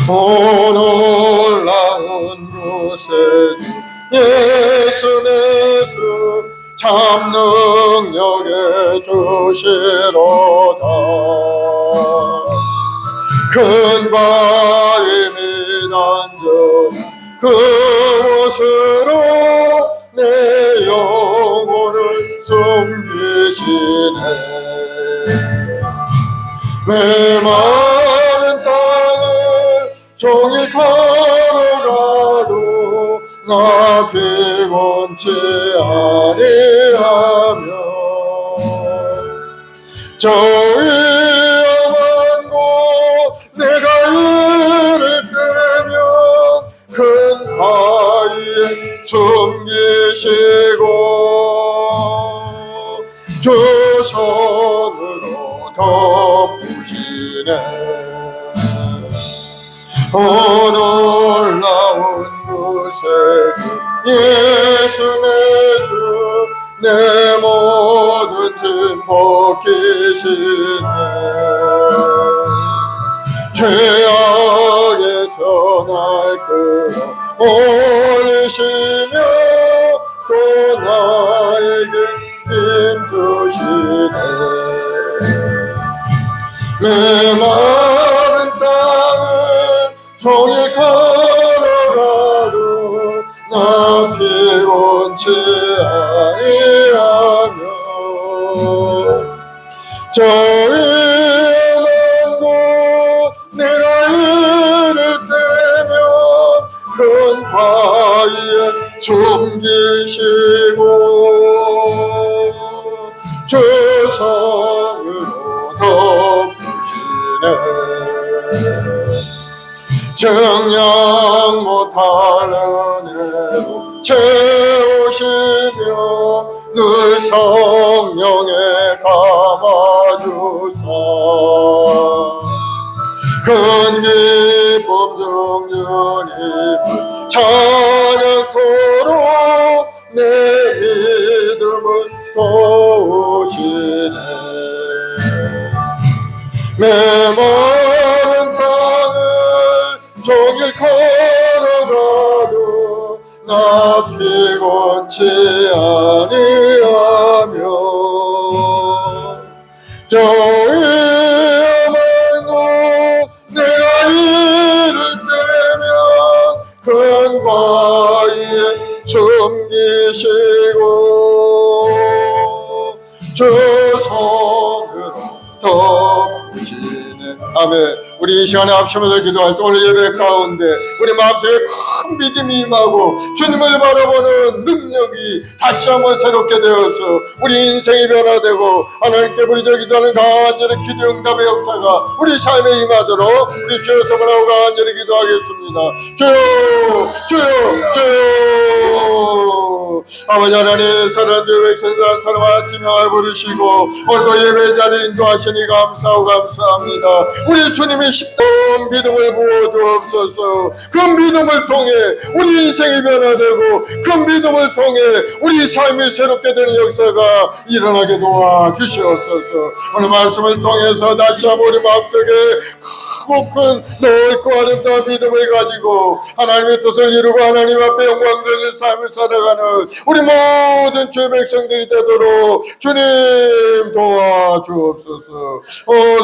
오 놀라운 구세주 예수 내 주, 참 능력의 주시로다. 큰 바위 미단져 그곳으로 내 영혼을 숨기시네. 메마른 땅을 종일 걸어가도 나 피곤치 아니하며 저 위험한 곳 내가 이를 뜨면 큰 바위에 숨기시고 주 손으로 덮으시네. 오 놀라운 구세주 예수 내 주, 내 모든 짐 벗기시네. 죄악에서 날 끌어 올리시며 또 나에게 힘 주시네. 메마른 땅을 종일 걸어가도 나 피곤치 아니하며 저 위험한 곳 내가 이를 때면 큰 바위에 숨기시고 주 손으로 덮으시네. 정녕 못할 은혜로 채우시며 늘 성령에 감아주사 큰 기쁨 중주님을 찬양토록 내 믿음을 도우시네. 메마른 땅을 종일 걸어가도 나 피곤치 아니하며 저 위험한 곳 내가 이를 때면 큰 바위에 숨기시고 주 손으로 덮으시네. 아멘. 우리 이 시간에 합심해서 기도할 때 오늘 예배 가운데 우리 마음속에 큰 믿음이 임하고 주님을 바라보는 능력이 다시 한번 새롭게 되어서 우리 인생이 변화되고 하나님께 부르짖어 기도하는 간절히 기도 응답의 역사가 우리 삶에 임하도록 우리 주여 서문하고 간절히 기도하겠습니다. 주여 주여 주여 아버지 하나님 사랑하는 주의 백성들 한 사람 아침 명을 부르시고 오늘도 예배 자리에 인도하시니 감사하고 감사합니다. 우리 주님이 십대한 믿음을 부어주옵소서. 그 믿음을 통해 우리 인생이 변화되고 그 믿음을 통해 우리 삶이 새롭게 되는 역사가 일어나게 도와주시옵소서. 오늘 말씀을 통해서 다시 한번 우리 마음속에 크고 큰 넓고 아름다운 믿음을 가지고 하나님의 뜻을 이루고 하나님 앞에 영광되는 삶을 살아가는 우리 모든 주의 백성들이 되도록 주님 도와주옵소서.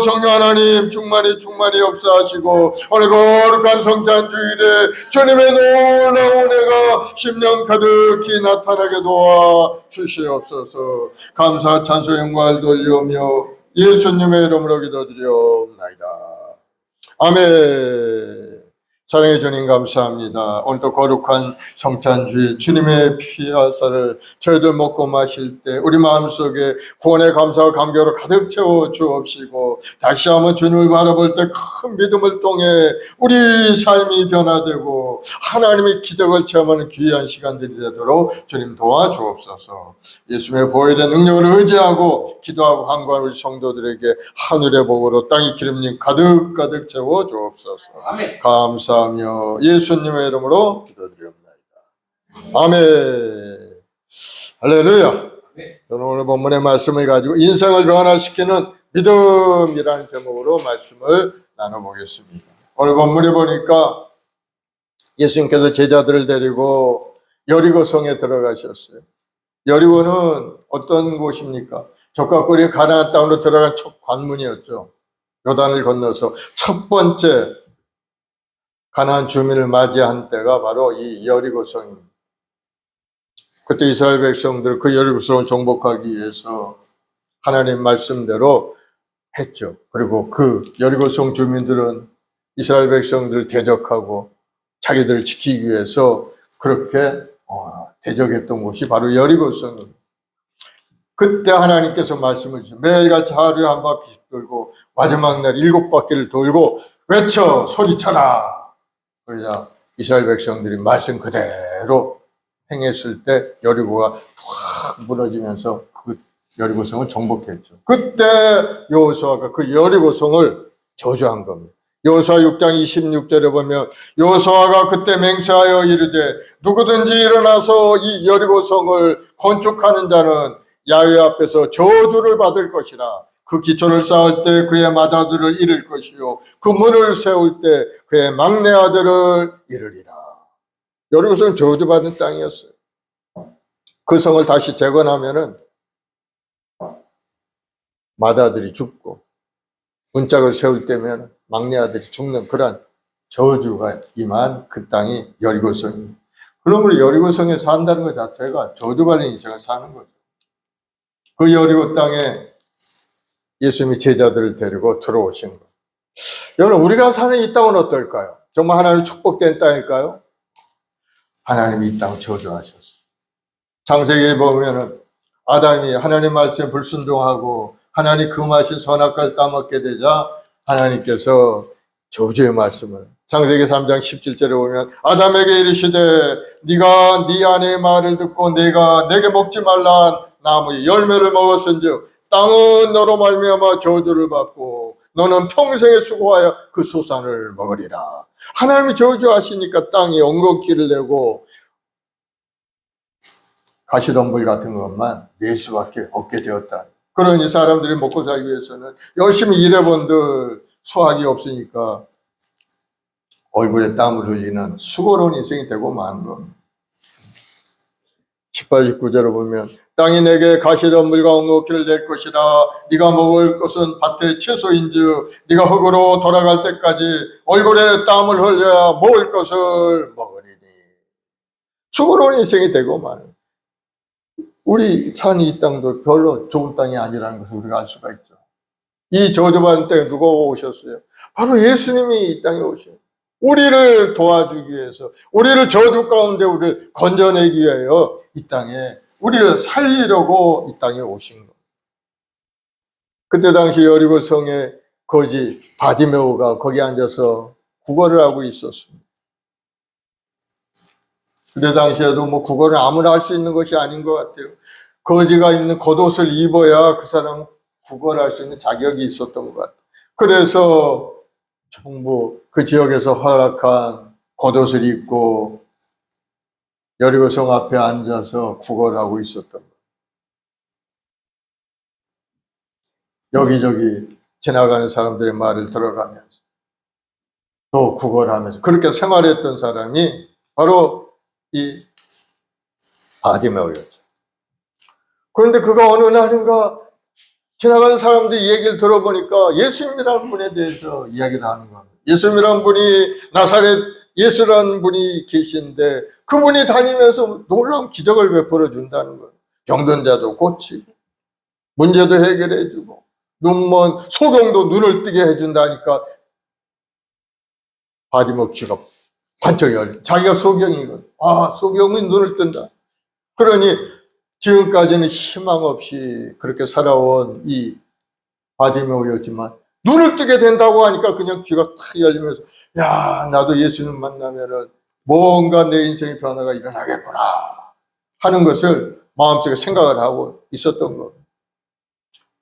성령 하나님 충만히 역사하시고 오늘 거룩한 성찬주일에 주님의 놀라운 은혜가 심령 가득히 나타나게 도와주시옵소서. 감사 찬송 영광을 돌리오며 예수님의 이름으로 기도드리옵나이다. 아멘. 사랑해 주님 감사합니다. 오늘도 거룩한 성찬주일 주님의 피화살을 저희들 먹고 마실 때 우리 마음속에 구원의 감사와 감격으로 가득 채워 주옵시고 다시 한번 주님을 바라볼 때 큰 믿음을 통해 우리 삶이 변화되고 하나님의 기적을 체험하는 귀한 시간들이 되도록 주님 도와주옵소서. 예수님의 보혈의 능력을 의지하고 기도하고 간구하는 우리 성도들에게 하늘의 복으로 땅의 기름님 가득 채워 주옵소서. 아멘. 감사하며 예수님의 이름으로 기도드립니다. 아멘. 할렐루야. 저는 오늘 본문의 말씀을 가지고 인생을 변화시키는 믿음이라는 제목으로 말씀을 나눠보겠습니다. 오늘 본문에 보니까 예수님께서 제자들을 데리고 여리고성에 들어가셨어요. 여리고는 어떤 곳입니까? 적과골이 가나안 땅으로 들어간 첫 관문이었죠. 요단을 건너서 첫 번째 가나안 주민을 맞이한 때가 바로 이 여리고성입니다. 그때 이스라엘 백성들 그 여리고성을 정복하기 위해서 하나님 말씀대로 했죠. 그리고 그 여리고성 주민들은 이스라엘 백성들을 대적하고 자기들을 지키기 위해서 그렇게 대적했던 곳이 바로 여리고성입니다. 그때 하나님께서 말씀을 주시고 매일같이 하루에 한 바퀴씩 돌고 마지막 날 7바퀴를 돌고 외쳐 소리쳐라. 그러자 이스라엘 백성들이 말씀 그대로 행했을 때 여리고가 확 무너지면서 그 여리고성을 정복했죠. 그때 여호수아가 그 여리고성을 저주한 겁니다. 여호수아 6장 26절에 보면 여호수아가 그때 맹세하여 이르되 누구든지 일어나서 이 여리고성을 건축하는 자는 야훼 앞에서 저주를 받을 것이라. 그 기초를 쌓을 때 그의 맏아들을 잃을 것이요 그 문을 세울 때 그의 막내 아들을 잃으리라. 여리고성은 저주받은 땅이었어요. 그 성을 다시 재건하면은 맏아들이 죽고 문짝을 세울 때면 막내 아들이 죽는 그런 저주가 임한 그 땅이 여리고성입니다. 그러므로 여리고성에 산다는 것 자체가 저주받은 인생을 사는 거죠. 그 여리고 땅에 예수님이 제자들을 데리고 들어오신 것. 여러분, 우리가 사는 이 땅은 어떨까요? 정말 하나님 축복된 땅일까요? 하나님이 이 땅을 저주하셨어요. 창세기에 보면은 아담이 하나님 말씀에 불순종하고 하나님 금하신 선악과를 따먹게 되자 하나님께서 저주의 말씀을 창세기 3장 17절에 보면 아담에게 이르시되 네가 네 아내의 말을 듣고 내가 내게 먹지 말란 나무의 열매를 먹었은즉 땅은 너로 말미암아 저주를 받고 너는 평생에 수고하여 그 소산을 먹으리라. 하나님이 저주하시니까 땅이 엉겅퀴를 내고 가시덤불 같은 것만 낼 수밖에 없게 되었다. 그러니 사람들이 먹고 살기 위해서는 열심히 일해본들 수확이 없으니까 얼굴에 땀을 흘리는 수고로운 인생이 되고 마는 겁니다. 18, 19절을 보면 땅이 내게 가시덤불과 엉겅퀴를 낼 것이라. 네가 먹을 것은 밭의 채소인즉 네가 흙으로 돌아갈 때까지 얼굴에 땀을 흘려야 먹을 것을 먹으리니. 수고로운 인생이 되고 마는. 우리 사는 이 땅도 별로 좋은 땅이 아니라는 것을 우리가 알 수가 있죠. 이 저주받은 땅에 누가 오셨어요? 바로 예수님이 이 땅에 오셔요. 우리를 도와주기 위해서, 우리를 저주 가운데 우리를 건져내기 위하여 이 땅에 우리를 살리려고 이 땅에 오신 거예요. 그때 당시 여리고 성에 거지 바디메오가 거기 앉아서 구걸을 하고 있었습니다. 그때 당시에도 뭐 구걸을 아무나 할 수 있는 것이 아닌 것 같아요. 거지가 입는 겉옷을 입어야 그 사람 구걸할 수 있는 자격이 있었던 것 같아요. 그래서 정부 그 지역에서 허락한 겉옷을 입고 여리고성 앞에 앉아서 구걸하고 있었던 거예요. 여기저기 지나가는 사람들의 말을 들어가면서 또 구걸하면서 그렇게 생활했던 사람이 바로 이 바디메오였죠. 그런데 그가 어느 날인가 지나가는 사람들이 얘기를 들어보니까 예수님이라는 분에 대해서 이야기를 하는 겁니다. 예수님이라는 분이 나사렛 예수라는 분이 계신데 그분이 다니면서 놀라운 기적을 베풀어 준다는 거예요. 병든 자도 고치고 문제도 해결해 주고 눈먼 소경도 눈을 뜨게 해준다니까 바디메오 귀가 반짝 열려. 자기가 소경이거든. 아, 소경이 눈을 뜬다. 그러니 지금까지는 희망 없이 그렇게 살아온 이 바디메오였지만 눈을 뜨게 된다고 하니까 그냥 귀가 탁 열리면서 야, 나도 예수님 만나면은 뭔가 내 인생의 변화가 일어나겠구나 하는 것을 마음속에 생각을 하고 있었던 겁니다.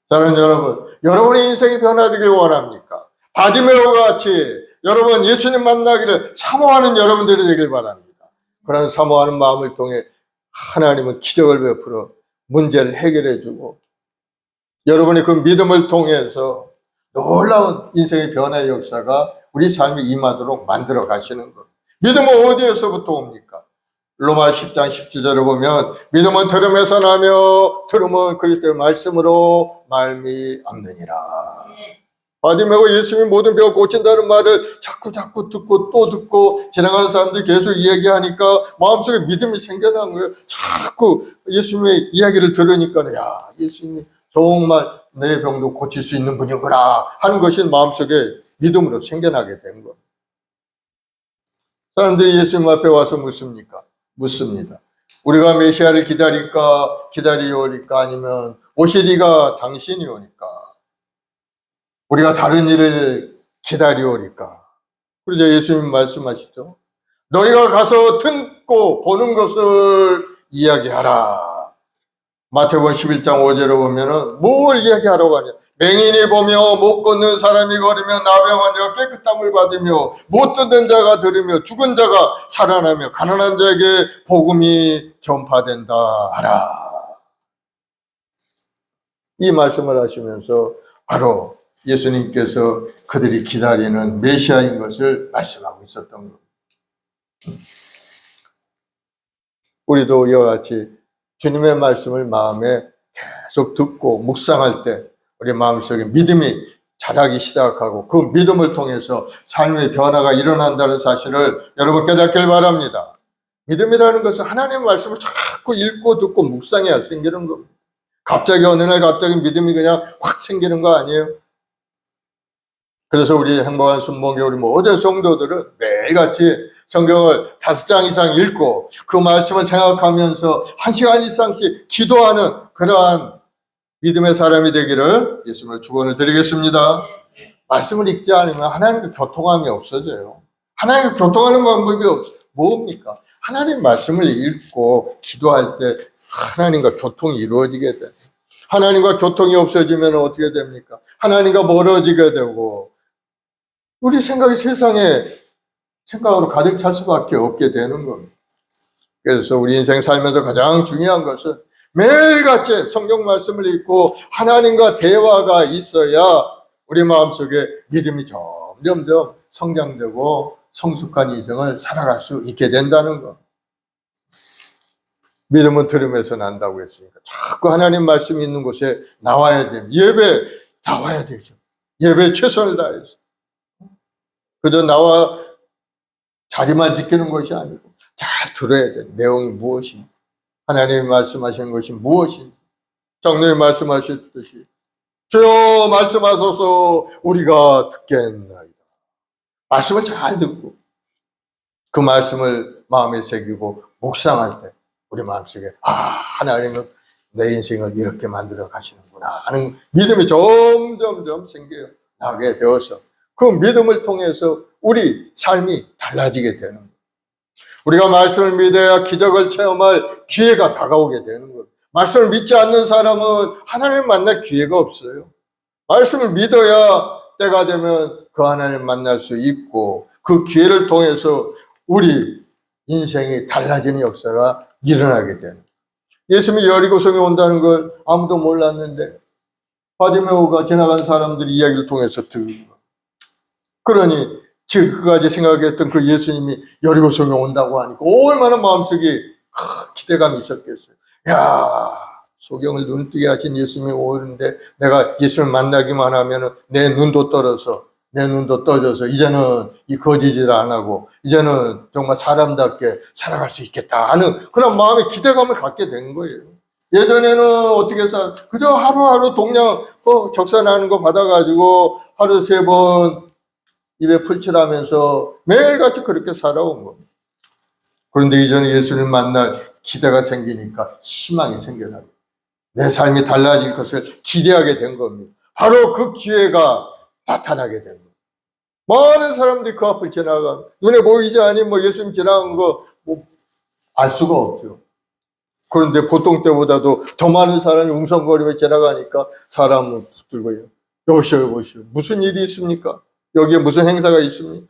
사랑하는 여러분, 여러분의 인생이 변화되길 원합니까? 바디메오 같이 여러분 예수님 만나기를 사모하는 여러분들이 되길 바랍니다. 그런 사모하는 마음을 통해 하나님은 기적을 베풀어 문제를 해결해 주고 여러분의 그 믿음을 통해서 놀라운 인생의 변화의 역사가 우리 삶에 임하도록 만들어 가시는 것. 믿음은 어디에서부터 옵니까? 로마 10장 17절을 보면 믿음은 들음에서 나며 들음은 그리스도의 말씀으로 말미암느니라. 바디메오가 예수님이 모든 병을 고친다는 말을 자꾸 듣고 또 듣고 지나가는 사람들이 계속 이야기하니까 마음속에 믿음이 생겨난 거예요. 자꾸 예수님의 이야기를 들으니까 야, 예수님이 정말 내 병도 고칠 수 있는 분이구나 하는 것이 마음속에 믿음으로 생겨나게 된 거예요. 사람들이 예수님 앞에 와서 묻습니다. 우리가 메시아를 기다리오리까 아니면 오시리가 당신이 오니까 우리가 다른 일을 기다리오리까. 그러자 예수님 말씀하시죠. 너희가 가서 듣고 보는 것을 이야기하라. 마태복음 11장 5절을 보면은 뭘 이야기하라고 하냐. 맹인이 보며 못 걷는 사람이 걸으며 나병한 자가 깨끗함을 받으며 못 듣는 자가 들으며 죽은 자가 살아나며 가난한 자에게 복음이 전파된다 하라. 이 말씀을 하시면서 바로 예수님께서 그들이 기다리는 메시아인 것을 말씀하고 있었던 겁니다. 우리도 이와 같이 주님의 말씀을 마음에 계속 듣고 묵상할 때 우리 마음속에 믿음이 자라기 시작하고 그 믿음을 통해서 삶의 변화가 일어난다는 사실을 여러분 깨닫길 바랍니다. 믿음이라는 것은 하나님의 말씀을 자꾸 읽고 듣고 묵상해야 생기는 겁니다. 갑자기 어느 날 갑자기 믿음이 그냥 확 생기는 거 아니에요? 그래서 우리 행복한 순복음 우리 모든 성도들은 매일같이 성경을 5장 이상 읽고 그 말씀을 생각하면서 1시간 이상씩 기도하는 그러한 믿음의 사람이 되기를 예수님을 축원을 드리겠습니다. 말씀을 읽지 않으면 하나님과 교통함이 없어져요. 하나님과 교통하는 방법이 뭡니까? 하나님 말씀을 읽고 기도할 때 하나님과 교통이 이루어지게 돼요. 하나님과 교통이 없어지면 어떻게 됩니까? 하나님과 멀어지게 되고 우리 생각이 세상에 생각으로 가득 찰 수밖에 없게 되는 겁니다. 그래서 우리 인생 살면서 가장 중요한 것은 매일같이 성경 말씀을 읽고 하나님과 대화가 있어야 우리 마음속에 믿음이 점점점 성장되고 성숙한 인생을 살아갈 수 있게 된다는 것. 믿음은 들음에서 난다고 했으니까 자꾸 하나님 말씀이 있는 곳에 나와야 됩니다. 예배 나와야 되죠. 예배에 최선을 다해서. 그저 나와 자리만 지키는 것이 아니고 잘 들어야 돼. 내용이 무엇인지, 하나님이 말씀하시는 것이 무엇인지, 성령이 말씀하셨듯이 주여 말씀하소서 우리가 듣겠나이다. 말씀을 잘 듣고 그 말씀을 마음에 새기고 묵상할 때 우리 마음속에 하나님은 내 인생을 이렇게 만들어 가시는구나 하는 믿음이 점점점 생겨나게 되어서 그 믿음을 통해서 우리 삶이 달라지게 되는 거예요. 우리가 말씀을 믿어야 기적을 체험할 기회가 다가오게 되는 거예요. 말씀을 믿지 않는 사람은 하나님을 만날 기회가 없어요. 말씀을 믿어야 때가 되면 그 하나님을 만날 수 있고 그 기회를 통해서 우리 인생이 달라지는 역사가 일어나게 되는 거예요. 예수님이 여리고성에 온다는 걸 아무도 몰랐는데 바디메오가 지나간 사람들이 이야기를 통해서 듣는 거예요. 그러니 지금까지 생각했던 그 예수님이 여리고성에 온다고 하니까 얼마나 마음속에 기대감이 있었겠어요. 야, 소경을 눈을 뜨게 하신 예수님이 오는데 내가 예수님을 만나기만 하면 내 눈도 떠져서 이제는 이 거짓을 안 하고 이제는 정말 사람답게 살아갈 수 있겠다 하는 그런 마음의 기대감을 갖게 된 거예요. 예전에는 어떻게 그저 하루하루 동양 적산하는 거 받아가지고 하루 3번 입에 풀칠하면서 매일같이 그렇게 살아온 겁니다. 그런데 이제는 예수를 만날 기대가 생기니까 희망이 생겨나고 내 삶이 달라질 것을 기대하게 된 겁니다. 바로 그 기회가 나타나게 된 겁니다. 많은 사람들이 그 앞을 지나가 눈에 보이지 않니 예수님 지나간 거 알 수가 없죠. 그런데 보통 때보다도 더 많은 사람이 웅성거리며 지나가니까 사람은 붙들고요. 여보시오 무슨 일이 있습니까? 여기에 무슨 행사가 있습니까?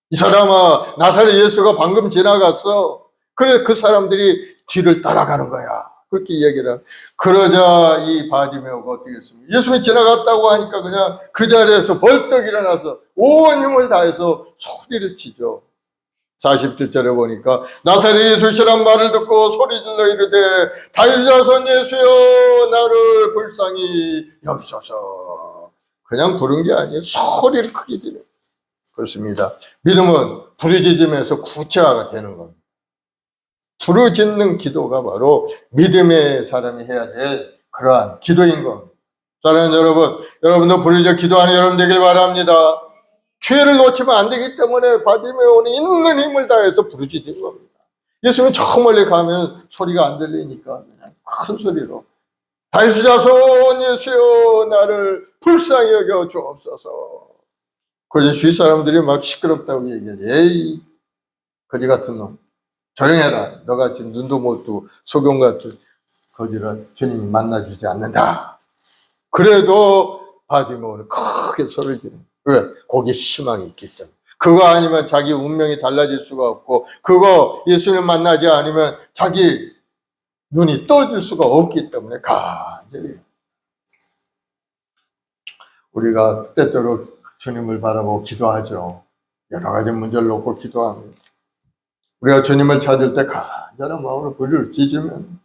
이 사람아 나사렛 예수가 방금 지나갔어. 그래 그 사람들이 뒤를 따라가는 거야. 그렇게 이야기를 하고 그러자 이 바디메오가 어떻게 했습니까? 예수님이 지나갔다고 하니까 그냥 그 자리에서 벌떡 일어나서 온 힘을 다해서 소리를 치죠. 40절에 보니까 나사렛 예수시란 말을 듣고 소리질러 이르되 다윗 자손 예수여 나를 불쌍히 여기소서. 그냥 부른 게 아니에요. 소리를 크게 지르. 그렇습니다. 믿음은 부르짖음에서 구체화가 되는 겁니다. 부르짖는 기도가 바로 믿음의 사람이 해야 될 그러한 기도인 겁니다. 사랑하는 여러분, 여러분도 부르짖어 기도하는 여러분 되길 바랍니다. 기회를 놓치면 안 되기 때문에 바디메오는 있는 힘을 다해서 부르짖은 겁니다. 예수님은 저 멀리 가면 소리가 안 들리니까 그냥 큰 소리로 다윗 자손 예수여 나를 불쌍히 여겨 주옵소서. 그래서 주위 사람들이 막 시끄럽다고 얘기해요. 에이 거지 같은 놈 조용해라. 너같이 눈도 못 뜨고 소경 같은 거지를 주님이 만나주지 않는다. 그래도 바디메오는 크게 소리를 지르는 왜? 거기에 희망이 있기 때문에. 그거 아니면 자기 운명이 달라질 수가 없고 그거 예수님 만나지 않으면 자기 눈이 떠질 수가 없기 때문에 간절히 우리가 때때로 주님을 바라보고 기도하죠. 여러 가지 문제를 놓고 기도합니다. 우리가 주님을 찾을 때 간절한 마음으로 부르짖으면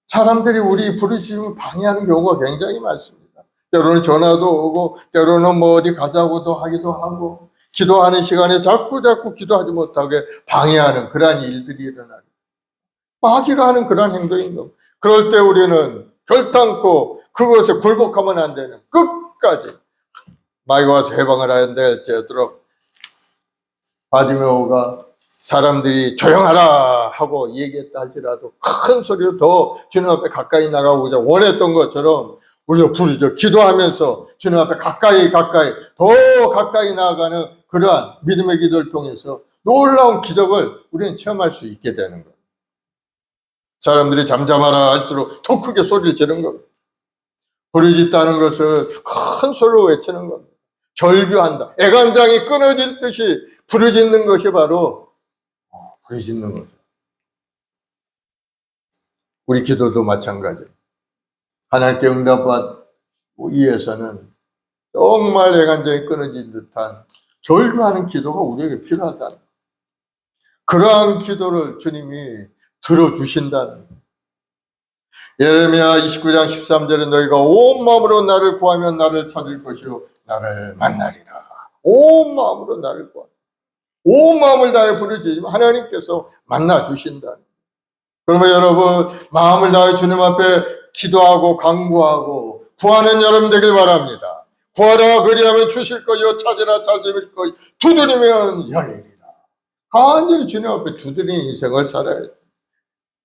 사람들이 우리 부르짖음을 방해하는 경우가 굉장히 많습니다. 때로는 전화도 오고 때로는 어디 가자고도 하기도 하고 기도하는 시간에 자꾸 기도하지 못하게 방해하는 그러한 일들이 일어나요. 마귀가 하는 그런 행동인 겁니다. 그럴 때 우리는 결단코 그것에 굴복하면 안 되는 끝까지 마귀가 와서 해방을 해야 될지도록 바디메오가 사람들이 조용하라 하고 얘기했다 할지라도 큰 소리로 더 주님 앞에 가까이 나가고자 원했던 것처럼 우리가 부르짖어 기도하면서 주님 앞에 가까이 더 가까이 나아가는 그러한 믿음의 기도를 통해서 놀라운 기적을 우리는 체험할 수 있게 되는 거예요. 사람들이 잠잠하라 할수록 더 크게 소리를 지르는 겁니다. 부르짖다는 것은 큰 소리로 외치는 겁니다. 절규한다. 애간장이 끊어질 듯이 부르짖는 것이 바로 부르짖는 거죠. 우리 기도도 마찬가지예요. 하나님께 응답받기 위해서는 정말 애간장이 끊어진 듯한 절규하는 기도가 우리에게 필요하다. 그러한 기도를 주님이 들어주신다는 예레미야 29장 13절에 너희가 온 마음으로 나를 구하면 나를 찾을 것이요 나를 만나리라. 온 마음으로 나를 구하면 온 마음을 다해 부르짖으면 하나님께서 만나주신다. 그러면 여러분 마음을 다해 주님 앞에 기도하고 간구하고 구하는 여러분 되길 바랍니다. 구하라 그리하면 주실 거요, 찾으라 찾으실 거요, 두드리면 열리리라. 간절히 주님 앞에 두드리는 인생을 살아야 돼.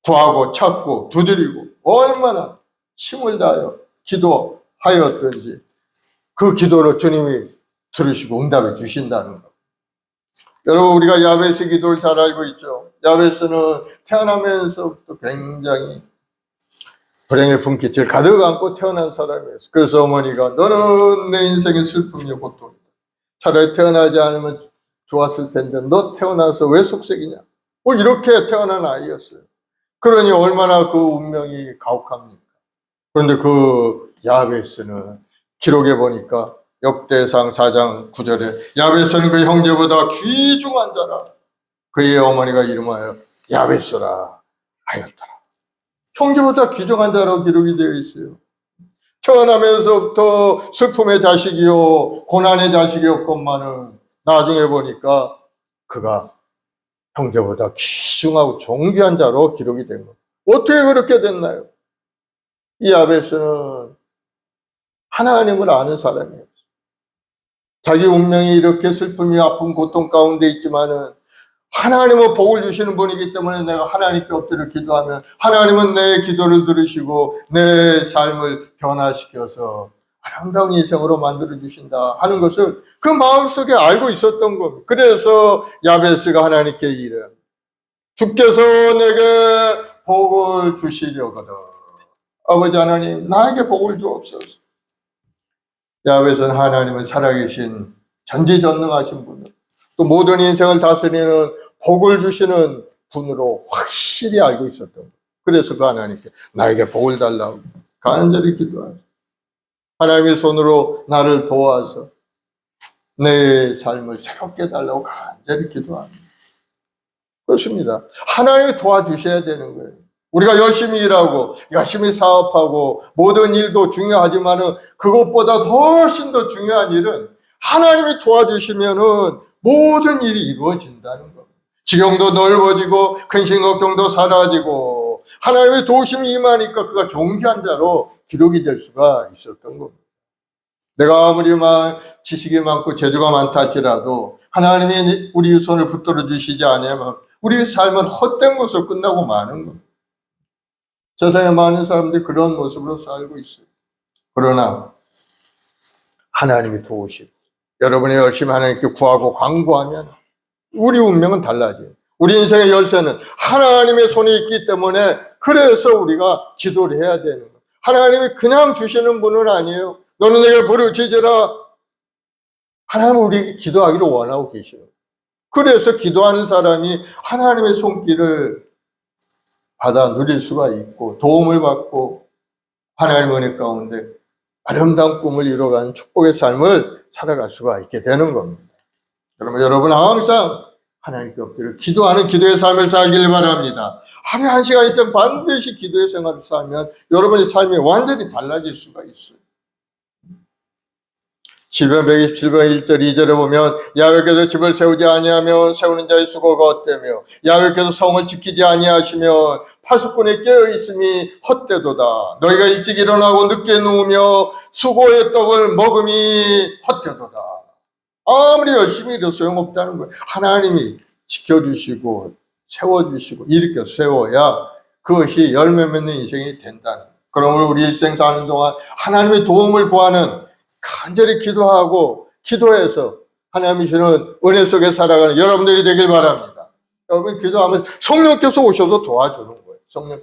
구하고 찾고 두드리고 얼마나 힘을 다하여 기도하였든지 그 기도로 주님이 들으시고 응답해 주신다는 것. 여러분, 우리가 야베스 기도를 잘 알고 있죠. 야베스는 태어나면서부터 굉장히 불행의 분깃을 가득 안고 태어난 사람이었어요. 그래서 어머니가 너는 내 인생의 슬픔이요 고통이다. 차라리 태어나지 않으면 좋았을 텐데 너 태어나서 왜 속색이냐. 뭐 이렇게 태어난 아이였어요. 그러니 얼마나 그 운명이 가혹합니까. 그런데 그 야베스는 기록에 보니까 역대상 4장 9절에 야베스는 그 형제보다 귀중한 자라. 그의 어머니가 이름하여 야베스라 하였더라. 형제보다 귀중한 자로 기록이 되어 있어요. 태어나면서부터 슬픔의 자식이요 고난의 자식이었건만은 나중에 보니까 그가 형제보다 귀중하고 존귀한 자로 기록이 된 것. 어떻게 그렇게 됐나요? 이 야베스는 하나님을 아는 사람이었어요. 자기 운명이 이렇게 슬픔이 아픈 고통 가운데 있지만은 하나님은 복을 주시는 분이기 때문에 내가 하나님께 엎드려 기도하면 하나님은 내 기도를 들으시고 내 삶을 변화시켜서 아름다운 인생으로 만들어 주신다 하는 것을 그 마음속에 알고 있었던 겁니다. 그래서 야베스가 하나님께 이래 주께서 내게 복을 주시려거든 아버지 하나님 나에게 복을 주옵소서. 야베스는 하나님은 살아계신 전지전능하신 분을 또 모든 인생을 다스리는 복을 주시는 분으로 확실히 알고 있었던 거예요. 그래서 그 하나님께 나에게 복을 달라고 간절히 기도하죠. 하나님의 손으로 나를 도와서 내 삶을 새롭게 달라고 간절히 기도합니다. 그렇습니다. 하나님이 도와주셔야 되는 거예요. 우리가 열심히 일하고 열심히 사업하고 모든 일도 중요하지만은 그것보다 훨씬 더 중요한 일은 하나님이 도와주시면은 모든 일이 이루어진다는 겁니다. 지경도 넓어지고 근심 걱정도 사라지고 하나님의 도우심이 임하니까 그가 존귀한 자로 기록이 될 수가 있었던 겁니다. 내가 아무리 지식이 많고 재주가 많다 할지라도 하나님이 우리 손을 붙들어 주시지 않으면 우리의 삶은 헛된 것으로 끝나고 마는 겁니다. 세상에 많은 사람들이 그런 모습으로 살고 있어요. 그러나 하나님이 도우시고 여러분이 열심히 하나님께 구하고 간구하면 우리 운명은 달라져요. 우리 인생의 열쇠는 하나님의 손에 있기 때문에 그래서 우리가 기도를 해야 되는 거예요. 하나님이 그냥 주시는 분은 아니에요. 너는 내게 부르짖으라. 하나님은 우리 기도하기를 원하고 계셔요. 그래서 기도하는 사람이 하나님의 손길을 받아 누릴 수가 있고 도움을 받고 하나님의 은혜 가운데 아름다운 꿈을 이뤄가는 축복의 삶을 살아갈 수가 있게 되는 겁니다. 그러면 여러분 항상 하나님께 엎드려 기도하는 기도의 삶을 살길 바랍니다. 하루에 1시간 이상 반드시 기도의 생활을 살면 여러분의 삶이 완전히 달라질 수가 있어요. 시편 127편 1절 2절에 보면 야훼께서 집을 세우지 아니하면 세우는 자의 수고가 헛되며 야훼께서 성을 지키지 아니하시면 파수꾼이 깨어있음이 헛되도다. 너희가 일찍 일어나고 늦게 누우며 수고의 떡을 먹음이 헛되도다. 아무리 열심히 해도 소용없다는 거예요. 하나님이 지켜주시고 세워주시고 일으켜 세워야 그것이 열매 맺는 인생이 된다는 거예요. 그러므로 우리 일생 사는 동안 하나님의 도움을 구하는 간절히 기도하고 기도해서 하나님이 주는 은혜 속에 살아가는 여러분들이 되길 바랍니다. 여러분 기도하면 성령께서 오셔서 도와주는 거예요.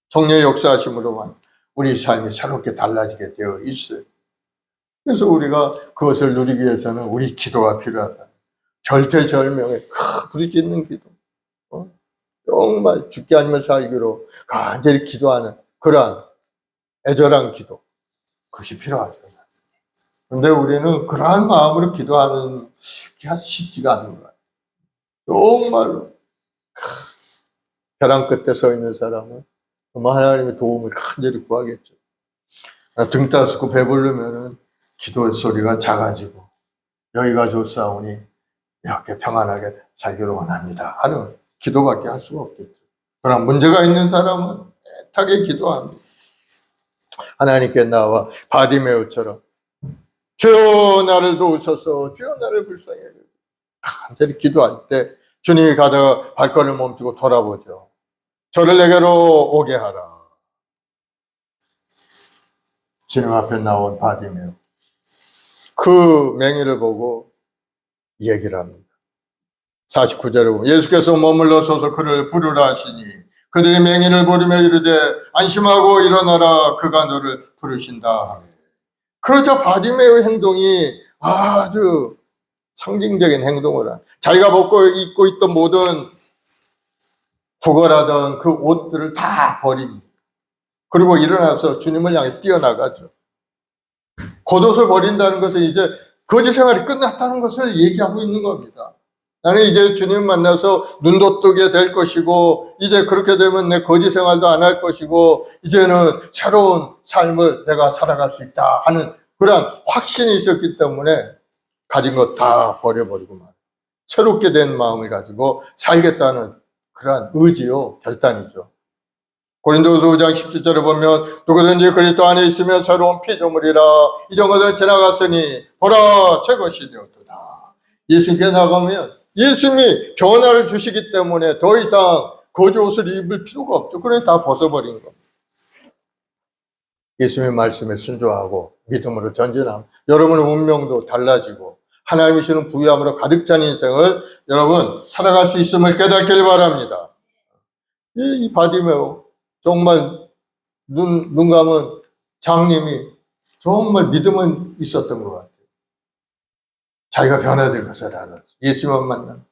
성령의 역사하심으로만 우리 삶이 새롭게 달라지게 되어 있어요. 그래서 우리가 그것을 누리기 위해서는 우리 기도가 필요하다. 절대절명의 부르짖는 기도. 정말 죽지 않으면 살기로 간절히 기도하는 그러한 애절한 기도. 그것이 필요하죠. 그런데 우리는 그러한 마음으로 기도하는 게 쉽지가 않은 거예요. 정말로 벼랑 끝에 서 있는 사람은 정말 하나님의 도움을 간절히 구하겠죠. 등 따스고 배부르면은 기도 소리가 작아지고 여기가 좋사오니 이렇게 평안하게 살기를 원합니다 하는 기도밖에 할 수가 없겠죠. 그러나 문제가 있는 사람은 애타게 기도합니다. 하나님께 나와 바디메오처럼 주여 나를 도우소서, 주여 나를 불쌍히 여기소서 간절히 기도할 때 주님이 가다가 발걸음을 멈추고 돌아보죠. 저를 내게로 오게 하라. 주님 앞에 나온 바디메오, 그 맹인을 보고 얘기를 합니다. 49절에 보면 예수께서 머물러 서서 그를 부르라 하시니 그들이 맹인을 부르며 이르되 안심하고 일어나라, 그가 너를 부르신다 하며. 그러자 바디메오의 행동이 아주 상징적인 행동을 한, 자기가 입고 있던 모든 구걸하던 그 옷들을 다 버립니다. 그리고 일어나서 주님을 향해 뛰어나가죠. 겉옷을 버린다는 것은 이제 거지 생활이 끝났다는 것을 얘기하고 있는 겁니다. 나는 이제 주님 만나서 눈도 뜨게 될 것이고, 이제 그렇게 되면 내 거지 생활도 안 할 것이고, 이제는 새로운 삶을 내가 살아갈 수 있다 하는 그런 확신이 있었기 때문에 가진 것 다 버려버리고 말, 새롭게 된 마음을 가지고 살겠다는 그러한 의지요, 결단이죠. 고린도후서 5장 17절에 보면 누구든지 그리스도 안에 있으면 새로운 피조물이라, 이전 것은 지나갔으니 보라 새 것이 되었도다. 예수님께 나가면 예수님이 변화를 주시기 때문에 더 이상 거지 옷을 입을 필요가 없죠. 그러니 다 벗어버린 겁니다. 예수님의 말씀에 순종하고 믿음으로 전진하면 여러분의 운명도 달라지고 하나님이 주시는 부유함으로 가득 찬 인생을 여러분 살아갈 수 있음을 깨닫길 바랍니다. 이 바디메오 정말 눈 감은 장님이 정말 믿음은 있었던 것 같아요. 자기가 변화될 것을 알았어요. 예수님만 만나면.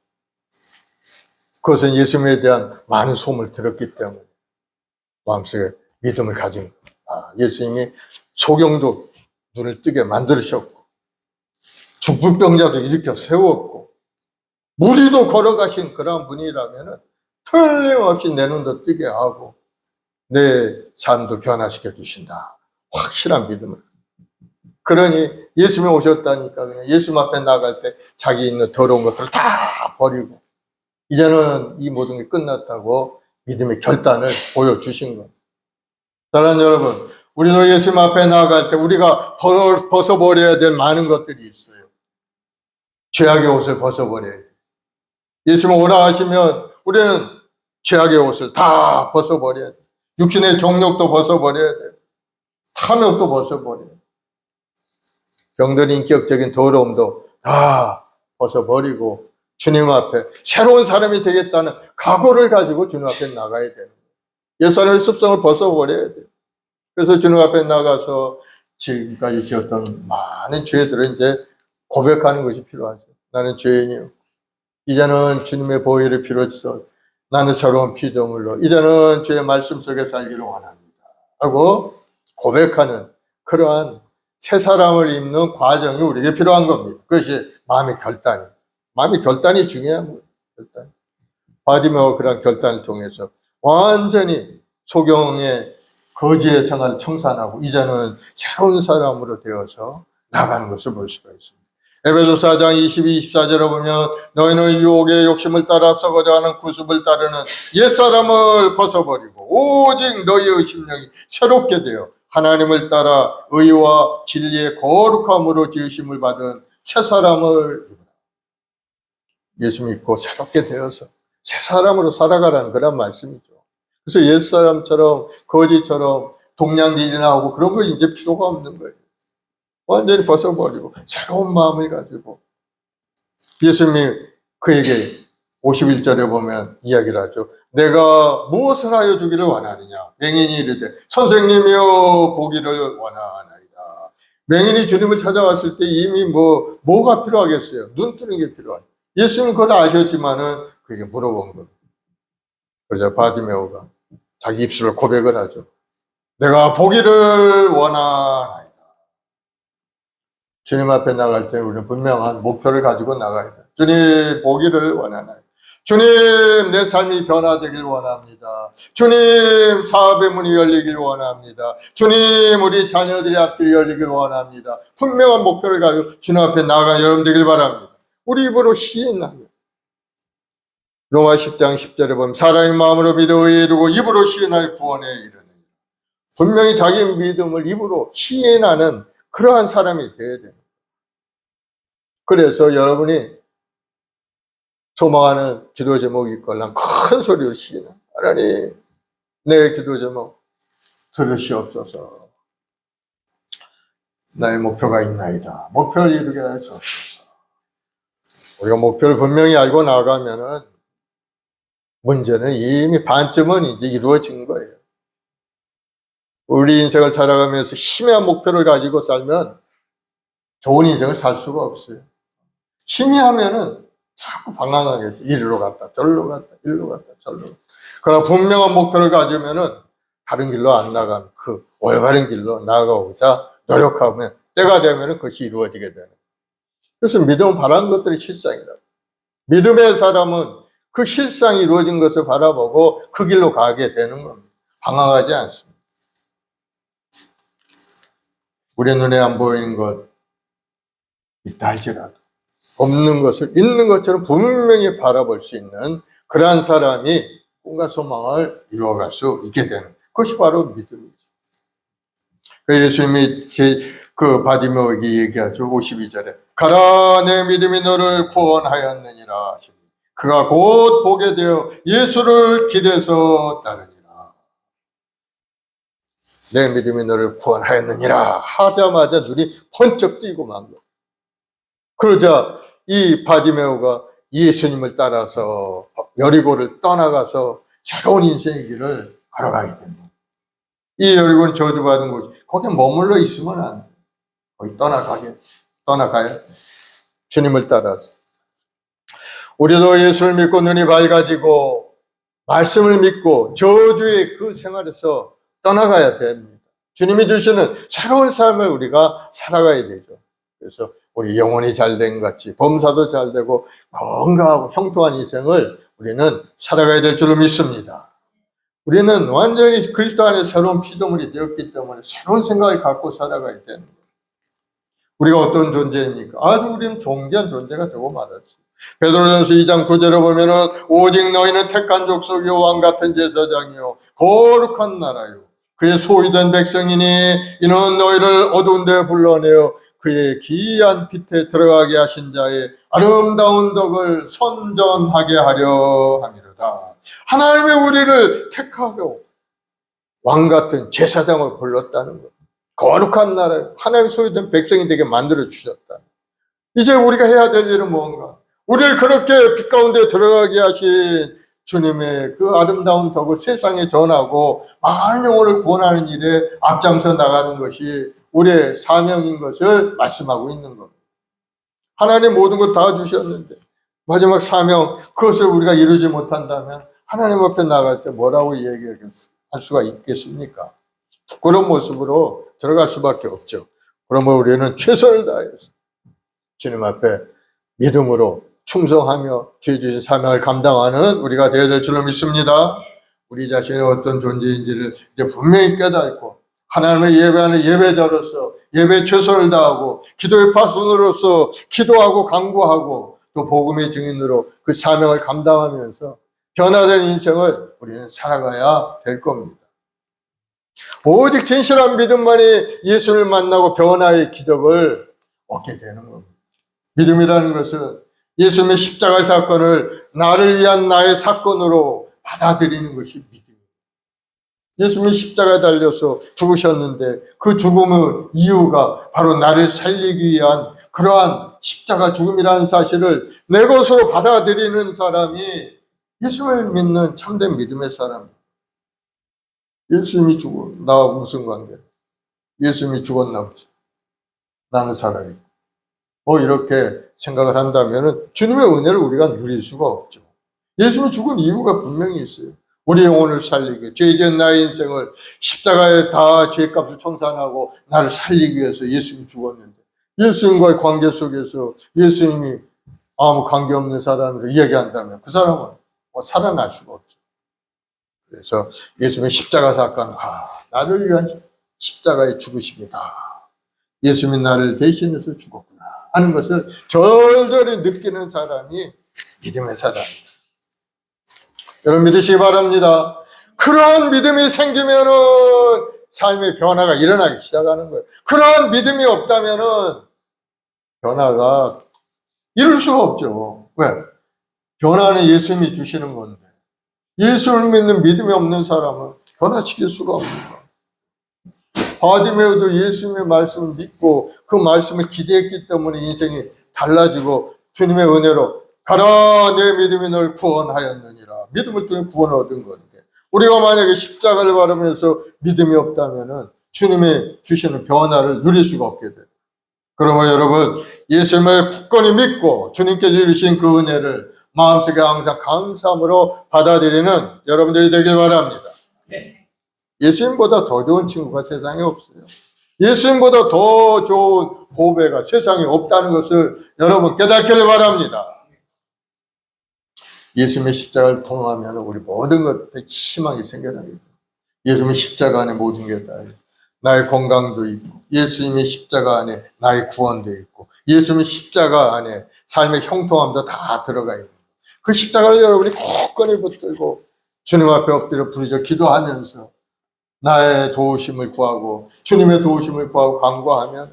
그것은 예수님에 대한 많은 소문을 들었기 때문에 마음속에 믿음을 가진 거예요. 예수님이 소경도 눈을 뜨게 만드셨고, 죽불병자도 일으켜 세웠고, 무리도 걸어가신 그런 분이라면 틀림없이 내 눈도 뜨게 하고 내 삶도 변화시켜 주신다. 확실한 믿음을. 그러니 예수님이 오셨다니까 그냥 예수님 앞에 나갈 때 자기 있는 더러운 것들을 다 버리고 이제는 이 모든 게 끝났다고 믿음의 결단을 보여주신 겁니다. 사랑하는 여러분, 우리도 예수님 앞에 나아갈 때 우리가 벗어버려야 될 많은 것들이 있어요. 죄악의 옷을 벗어버려야 돼요. 예수님 오라 하시면 우리는 죄악의 옷을 다 벗어버려야 돼요. 육신의 정욕도 벗어버려야 돼요. 탐욕도 벗어버려야 돼요. 병든 인격적인 더러움도 다 벗어버리고 주님 앞에 새로운 사람이 되겠다는 각오를 가지고 주님 앞에 나가야 되는 거예요. 옛사람의 습성을 벗어버려야 돼요. 그래서 주님 앞에 나가서 지금까지 지었던 많은 죄들을 이제 고백하는 것이 필요하죠. 나는 죄인이요. 이제는 주님의 보혈의 피로 써 나는 새로운 피조물로 이제는 주의 말씀 속에 살기를 원합니다 하고 고백하는 그러한 새 사람을 입는 과정이 우리에게 필요한 겁니다. 그것이 마음의 결단이 중요한 거예요. 결단. 바디메오가 그런 결단을 통해서 완전히 소경의 거지의 생활을 청산하고 이제는 새로운 사람으로 되어서 나가는 것을 볼 수가 있습니다. 에베소서 4장 22, 24절에 보면 너희는 유혹의 욕심을 따라 썩어져 가는 구습을 따르는 옛사람을 벗어버리고 오직 너희의 심령이 새롭게 되어 하나님을 따라 의와 진리의 거룩함으로 지으심을 받은 새 사람을 예수 믿고 새롭게 되어서 새 사람으로 살아가라는 그런 말씀이죠. 그래서 옛사람처럼 거지처럼 동냥질이나 하고 그런 거 이제 필요가 없는 거예요. 완전히 벗어버리고 새로운 마음을 가지고 예수님이 그에게 51절에 보면 이야기를 하죠. 내가 무엇을 하여 주기를 원하느냐? 맹인이 이르되 선생님이여 보기를 원하나이다. 맹인이 주님을 찾아왔을 때 이미 뭐가 필요하겠어요? 눈 뜨는 게 필요하죠. 예수님은 그걸 아셨지만은 그에게 물어본 겁니다. 그러자 바디메오가 자기 입술로 고백을 하죠. 내가 보기를 원하나이다. 주님 앞에 나갈 때 우리는 분명한 목표를 가지고 나가야 돼요. 주님 보기를 원하나이다. 주님 내 삶이 변화되길 원합니다. 주님 사업의 문이 열리길 원합니다. 주님 우리 자녀들의 앞길이 열리길 원합니다. 분명한 목표를 가지고 주님 앞에 나아가는 여러분 되길 바랍니다. 우리 입으로 시인하며 로마 10장 10절에 보면 사람의 마음으로 믿어 의에 이르고 입으로 시인하여 구원에 이르느니라. 분명히 자기 믿음을 입으로 시인하는 그러한 사람이 되어야 됩니다. 그래서 여러분이 소망하는 기도 제목이 있걸랑 큰 소리로 시인해. 하나님, 내 기도 제목 들으시옵소서. 나의 목표가 있나이다. 목표를 이루게 하여 주옵소서. 우리가 목표를 분명히 알고 나가면은 문제는 이미 반쯤은 이제 이루어진 거예요. 우리 인생을 살아가면서 희미한 목표를 가지고 살면 좋은 인생을 살 수가 없어요. 희미하면은 자꾸 방황하게 돼. 이리로 갔다 저리로 갔다 이리로 갔다 저리로 갔다. 그러나 분명한 목표를 가지면은 다른 길로 안 나가는 그 올바른 길로 나아가고자 노력하면 때가 되면은 그것이 이루어지게 되는. 그래서 믿음은 바라는 것들이 실상이다. 믿음의 사람은 그 실상이 이루어진 것을 바라보고 그 길로 가게 되는 겁니다. 방황하지 않습니다. 우리 눈에 안 보이는 것 있다 할지라도 없는 것을 있는 것처럼 분명히 바라볼 수 있는 그러한 사람이 꿈과 소망을 이루어갈 수 있게 되는 그것이 바로 믿음이죠. 예수님이 그 바디메오에게 얘기하죠. 52절에 가라 내 믿음이 너를 구원하였느니라 하시니 그가 곧 보게 되어 예수를 길에서 따르니라. 내 믿음이 너를 구원하였느니라 하자마자 눈이 번쩍 뜨이고 만 거예요. 그러자 이 바디메오가 예수님을 따라서 여리고를 떠나가서 새로운 인생의 길을 걸어가게 됩니다. 이 여리고는 저주받은 곳이 거기 머물러 있으면 안 돼요. 거기 떠나가야 주님을 따라서. 우리도 예수를 믿고 눈이 밝아지고 말씀을 믿고 저주의 그 생활에서 떠나가야 됩니다. 주님이 주시는 새로운 삶을 우리가 살아가야 되죠. 그래서 우리 영혼이 잘된 것 같이 범사도 잘되고 건강하고 형통한 인생을 우리는 살아가야 될 줄로 믿습니다. 우리는 완전히 그리스도 안에 새로운 피조물이 되었기 때문에 새로운 생각을 갖고 살아가야 되는 거예요. 우리가 어떤 존재입니까? 아주 우리는 존귀한 존재가 되고 말았어요. 베드로전서 2장 9절에 보면은 오직 너희는 택한 족속이요 왕 같은 제사장이요 거룩한 나라요 그의 소유된 백성이니 이는 너희를 어두운 데 불러내어 그의 기이한 빛에 들어가게 하신 자의 아름다운 덕을 선전하게 하려 함이로다. 하나님의 우리를 택하고 왕 같은 제사장을 불렀다는 것. 거룩한 나라, 하나님의 소유된 백성이 되게 만들어 주셨다. 이제 우리가 해야 될 일은 뭔가? 우리를 그렇게 빛 가운데 들어가게 하신 주님의 그 아름다운 덕을 세상에 전하고 많은 영혼을 구원하는 일에 앞장서 나가는 것이 우리의 사명인 것을 말씀하고 있는 겁니다. 하나님 모든 것 다 주셨는데 마지막 사명 그것을 우리가 이루지 못한다면 하나님 앞에 나갈 때 뭐라고 얘기할 수가 있겠습니까? 그런 모습으로 들어갈 수밖에 없죠. 그러면 우리는 최선을 다해서 주님 앞에 믿음으로 충성하며 주의 주신 사명을 감당하는 우리가 되어야 될 줄로 믿습니다. 우리 자신이 어떤 존재인지를 이제 분명히 깨닫고 하나님의 예배하는 예배자로서 예배에 최선을 다하고 기도의 파수꾼으로서 기도하고 간구하고 또 복음의 증인으로 그 사명을 감당하면서 변화된 인생을 우리는 살아가야 될 겁니다. 오직 진실한 믿음만이 예수를 만나고 변화의 기적을 얻게 되는 겁니다. 믿음이라는 것은 예수님의 십자가 사건을 나를 위한 나의 사건으로 받아들이는 것이 믿음입니다. 예수님이 십자가에 달려서 죽으셨는데 그 죽음의 이유가 바로 나를 살리기 위한 그러한 십자가 죽음이라는 사실을 내 것으로 받아들이는 사람이 예수를 믿는 참된 믿음의 사람입니다. 예수님이 죽어 나와 무슨 관계? 예수님이 죽었나 보지. 나는 살아있고. 이렇게 생각을 한다면 주님의 은혜를 우리가 누릴 수가 없죠. 예수님이 죽은 이유가 분명히 있어요. 우리 영혼을 살리기, 죄지은 나의 인생을 십자가에 다 죄값을 청산하고 나를 살리기 위해서 예수님이 죽었는데 예수님과의 관계 속에서 예수님이 아무 관계없는 사람으로 이야기한다면 그 사람은 살아날 수가 없죠. 그래서 예수님의 십자가 사건, 나를 위한 십자가의 죽으십니다. 예수님이 나를 대신해서 죽었구나 하는 것을 절절히 느끼는 사람이 믿음의 사람입니다. 여러분 믿으시기 바랍니다. 그러한 믿음이 생기면은 삶의 변화가 일어나기 시작하는 거예요. 그러한 믿음이 없다면은 변화가 이룰 수가 없죠. 왜? 변화는 예수님이 주시는 건데 예수를 믿는 믿음이 없는 사람은 변화시킬 수가 없습니다. 바디메오도 예수님의 말씀을 믿고 그 말씀을 기대했기 때문에 인생이 달라지고 주님의 은혜로 가라 내 믿음이 널 구원하였느니라. 믿음을 통해 구원을 얻은 건데 우리가 만약에 십자가를 바르면서 믿음이 없다면은 주님의 주시는 변화를 누릴 수가 없게 돼요. 그러면 여러분 예수님을 굳건히 믿고 주님께서 이루신 그 은혜를 마음속에 항상 감사함으로 받아들이는 여러분들이 되길 바랍니다. 예수님보다 더 좋은 친구가 세상에 없어요. 예수님보다 더 좋은 보배가 세상에 없다는 것을 여러분 깨닫기를 바랍니다. 예수님의 십자가를 통하면 우리 모든 것들이 희망이 생겨납니다. 예수님의 십자가 안에 모든 게 다 있고 나의 건강도 있고 예수님의 십자가 안에 나의 구원도 있고 예수님의 십자가 안에 삶의 형통함도 다 들어가 있고 그 십자가를 여러분이 굳건히 붙들고 주님 앞에 엎드려 부르짖어 기도하면서 나의 도우심을 구하고 주님의 도우심을 구하고 간구하면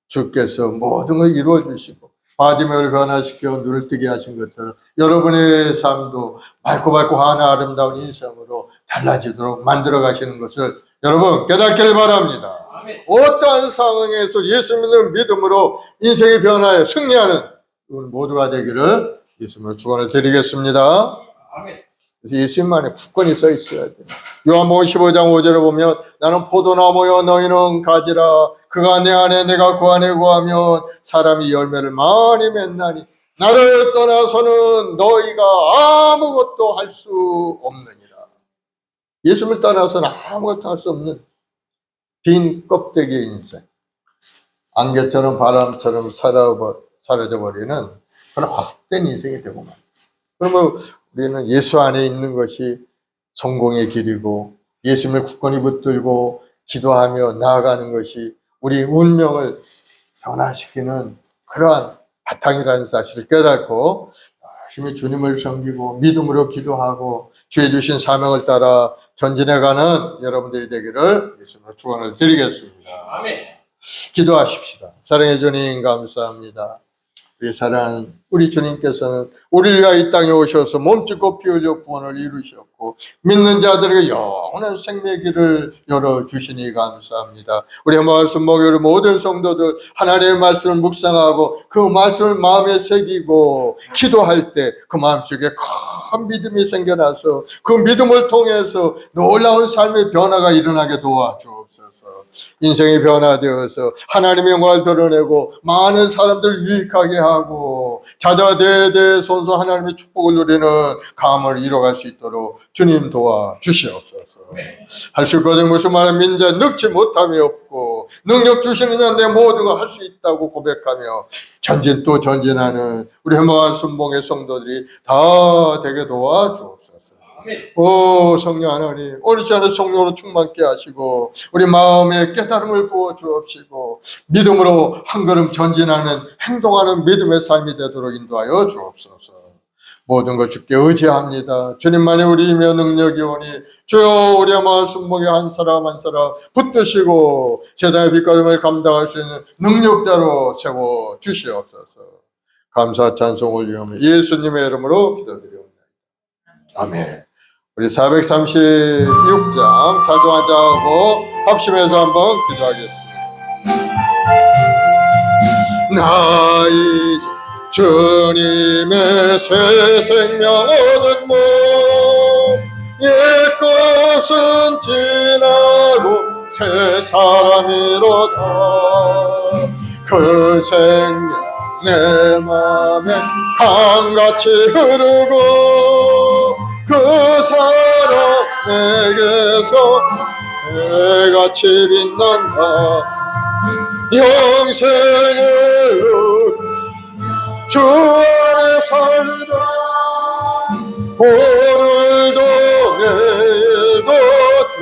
주께서 모든 걸 이루어 주시고 바디메오를 변화시켜 눈을 뜨게 하신 것처럼 여러분의 삶도 맑고 하나 아름다운 인생으로 달라지도록 만들어 가시는 것을 여러분 깨닫기를 바랍니다. 아멘. 어떠한 상황에서 예수 믿는 믿음으로 인생의 변화에 승리하는 우리 모두가 되기를 예수님으로 축원을 드리겠습니다. 아멘. 그래서 예수님 안에 굳건히 써 있어야 돼요. 요한복음 15장 5절에 보면 나는 포도나무여 너희는 가지라 그가 내 안에 내가 그 안에 구하면 사람이 열매를 많이 맺나니 나를 떠나서는 너희가 아무것도 할 수 없느니라. 예수님을 떠나서는 아무것도 할 수 없는 빈 껍데기의 인생, 안개처럼 바람처럼 사라져버리는 그런 헛된 인생이 되고 말. 그러면 우리는 예수 안에 있는 것이 성공의 길이고 예수님을 굳건히 붙들고 기도하며 나아가는 것이 우리 운명을 변화시키는 그러한 바탕이라는 사실을 깨닫고 열심히 주님을 섬기고 믿음으로 기도하고 주의 주신 사명을 따라 전진해가는 여러분들이 되기를 예수님으로 축원을 드리겠습니다. 아멘. 기도하십시다. 사랑해 주님 감사합니다. 우리 사랑하는 우리 주님께서는 우리를 위하여 이 땅에 오셔서 몸짓고 피 흘려 구원을 이루셨고 믿는 자들에게 영원한 생명의 길을 열어주시니 감사합니다. 우리 말씀 목요일 모든 성도들 하나님의 말씀을 묵상하고 그 말씀을 마음에 새기고 기도할 때 그 마음속에 큰 믿음이 생겨나서 그 믿음을 통해서 놀라운 삶의 변화가 일어나게 도와주옵소서. 인생이 변화되어서 하나님의 영광을 드러내고 많은 사람들을 유익하게 하고 자자 대대손손 하나님의 축복을 누리는 감을 이뤄갈 수 있도록 주님 도와주시옵소서. 할 수 있거든 무슨 말은 민자 늙지 못함이 없고 능력 주시는 자내 모든 걸 할 수 있다고 고백하며 전진 또 전진하는 우리 해마을 순봉의 성도들이 다 되게 도와주옵소서. 오 성령 하나님 오늘 시간에 성령으로 충만케 하시고 우리 마음에 깨달음을 부어 주옵시고 믿음으로 한 걸음 전진하는 행동하는 믿음의 삶이 되도록 인도하여 주옵소서. 모든 것 주께 의지합니다. 주님만이 우리 힘의 능력이 오니 주여 우리 마을 순복의 한 사람 한 사람 붙드시고 제단의 빛걸음을 감당할 수 있는 능력자로 세워 주시옵소서. 감사 찬송 올리오며 예수님의 이름으로 기도드리옵나이다. 아멘. 우리 436장 자주 앉아하고 합심해서 한번 기도하겠습니다. 나의 주님의 새 생명 얻은 몸 옛것은 지나고 새 사람이로다. 그 생명 내 맘에 강같이 흐르고 그 사랑 내게서 해같이 빛난다. 영생을 주 안에 살다 오늘도 내일도 주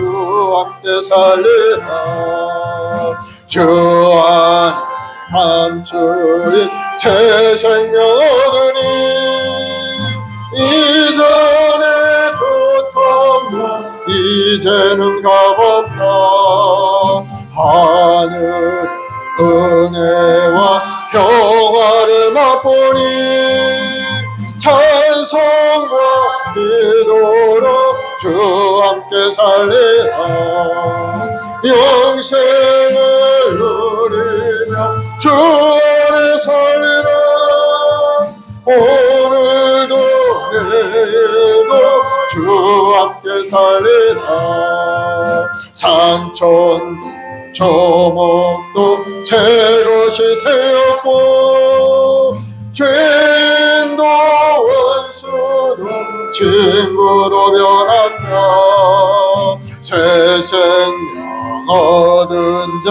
함께 살리라. 주 안에 감추인 새 생명 얻으니 이전에 좋던 것 이제는 값없다. 성과 이도록 주 함께 살리라. 영생을 누리며 주 안에 살리라. 오늘도 내일도 주 함께 살리라. 산천 조목도 제 것이 되었고 죄인도 원수도 친구로 변한다. 새 생명 얻은 자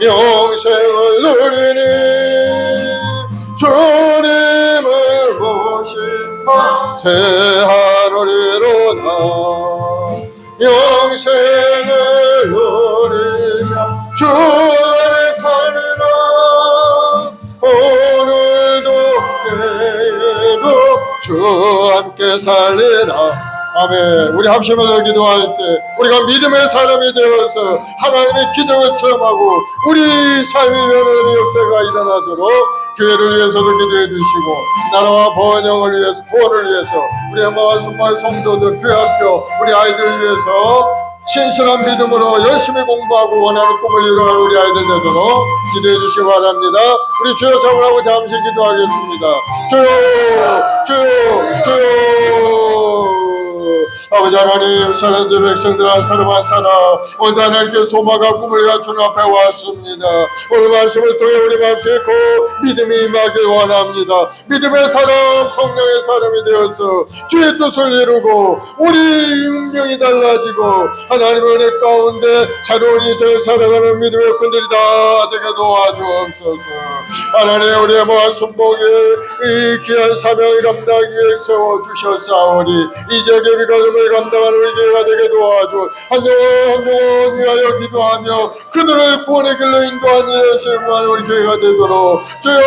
영생을 누리니 주님을 모시며 새 하루를 이루다. 영생을 누리며 주 안에 살리라. 오늘도 내일도 주 함께 살리라. 아멘. 우리 합심해서 기도할 때 우리가 믿음의 사람이 되어서 하나님의 기적을 체험하고 우리 삶이 변하는 역사가 일어나도록 교회를 위해서도 기도해 주시고 나라와 번영을 위해서 구원을 위해서 우리 엄마와 순말 성도들 교회학교 우리 아이들 위해서 신실한 믿음으로 열심히 공부하고 원하는 꿈을 이루어가는 우리 아이들 되도록 기도해 주시기 바랍니다. 우리 주여 사랑하고 잠시 기도하겠습니다. 주여 아버지 하나님, 사랑하는 백성들 한 사람 한 사람 오늘도 하나님께 소망과 꿈을 갖춘 앞에 왔습니다. 오늘 말씀을 통해 우리 마음속에 믿음이 임하길 원합니다. 믿음의 사람, 성령의 사람이 되어서 주의 뜻을 이루고 우리 운명이 달라지고 하나님의 은혜 가운데 새로운 인생을 살아가는 믿음의 군들이 다 되게 도와주옵소서. 하나님, 우리의 모한 순복에 이 귀한 사명을 감당하기 위해 세워주셨사오니 이제 예비가정을 감당하는 우리 교회가 되게 도와주 한 영혼 위하여 기도하며 그들을 구원의 길로 인도한 일에 세움하는 우리 교회가 되도록 주여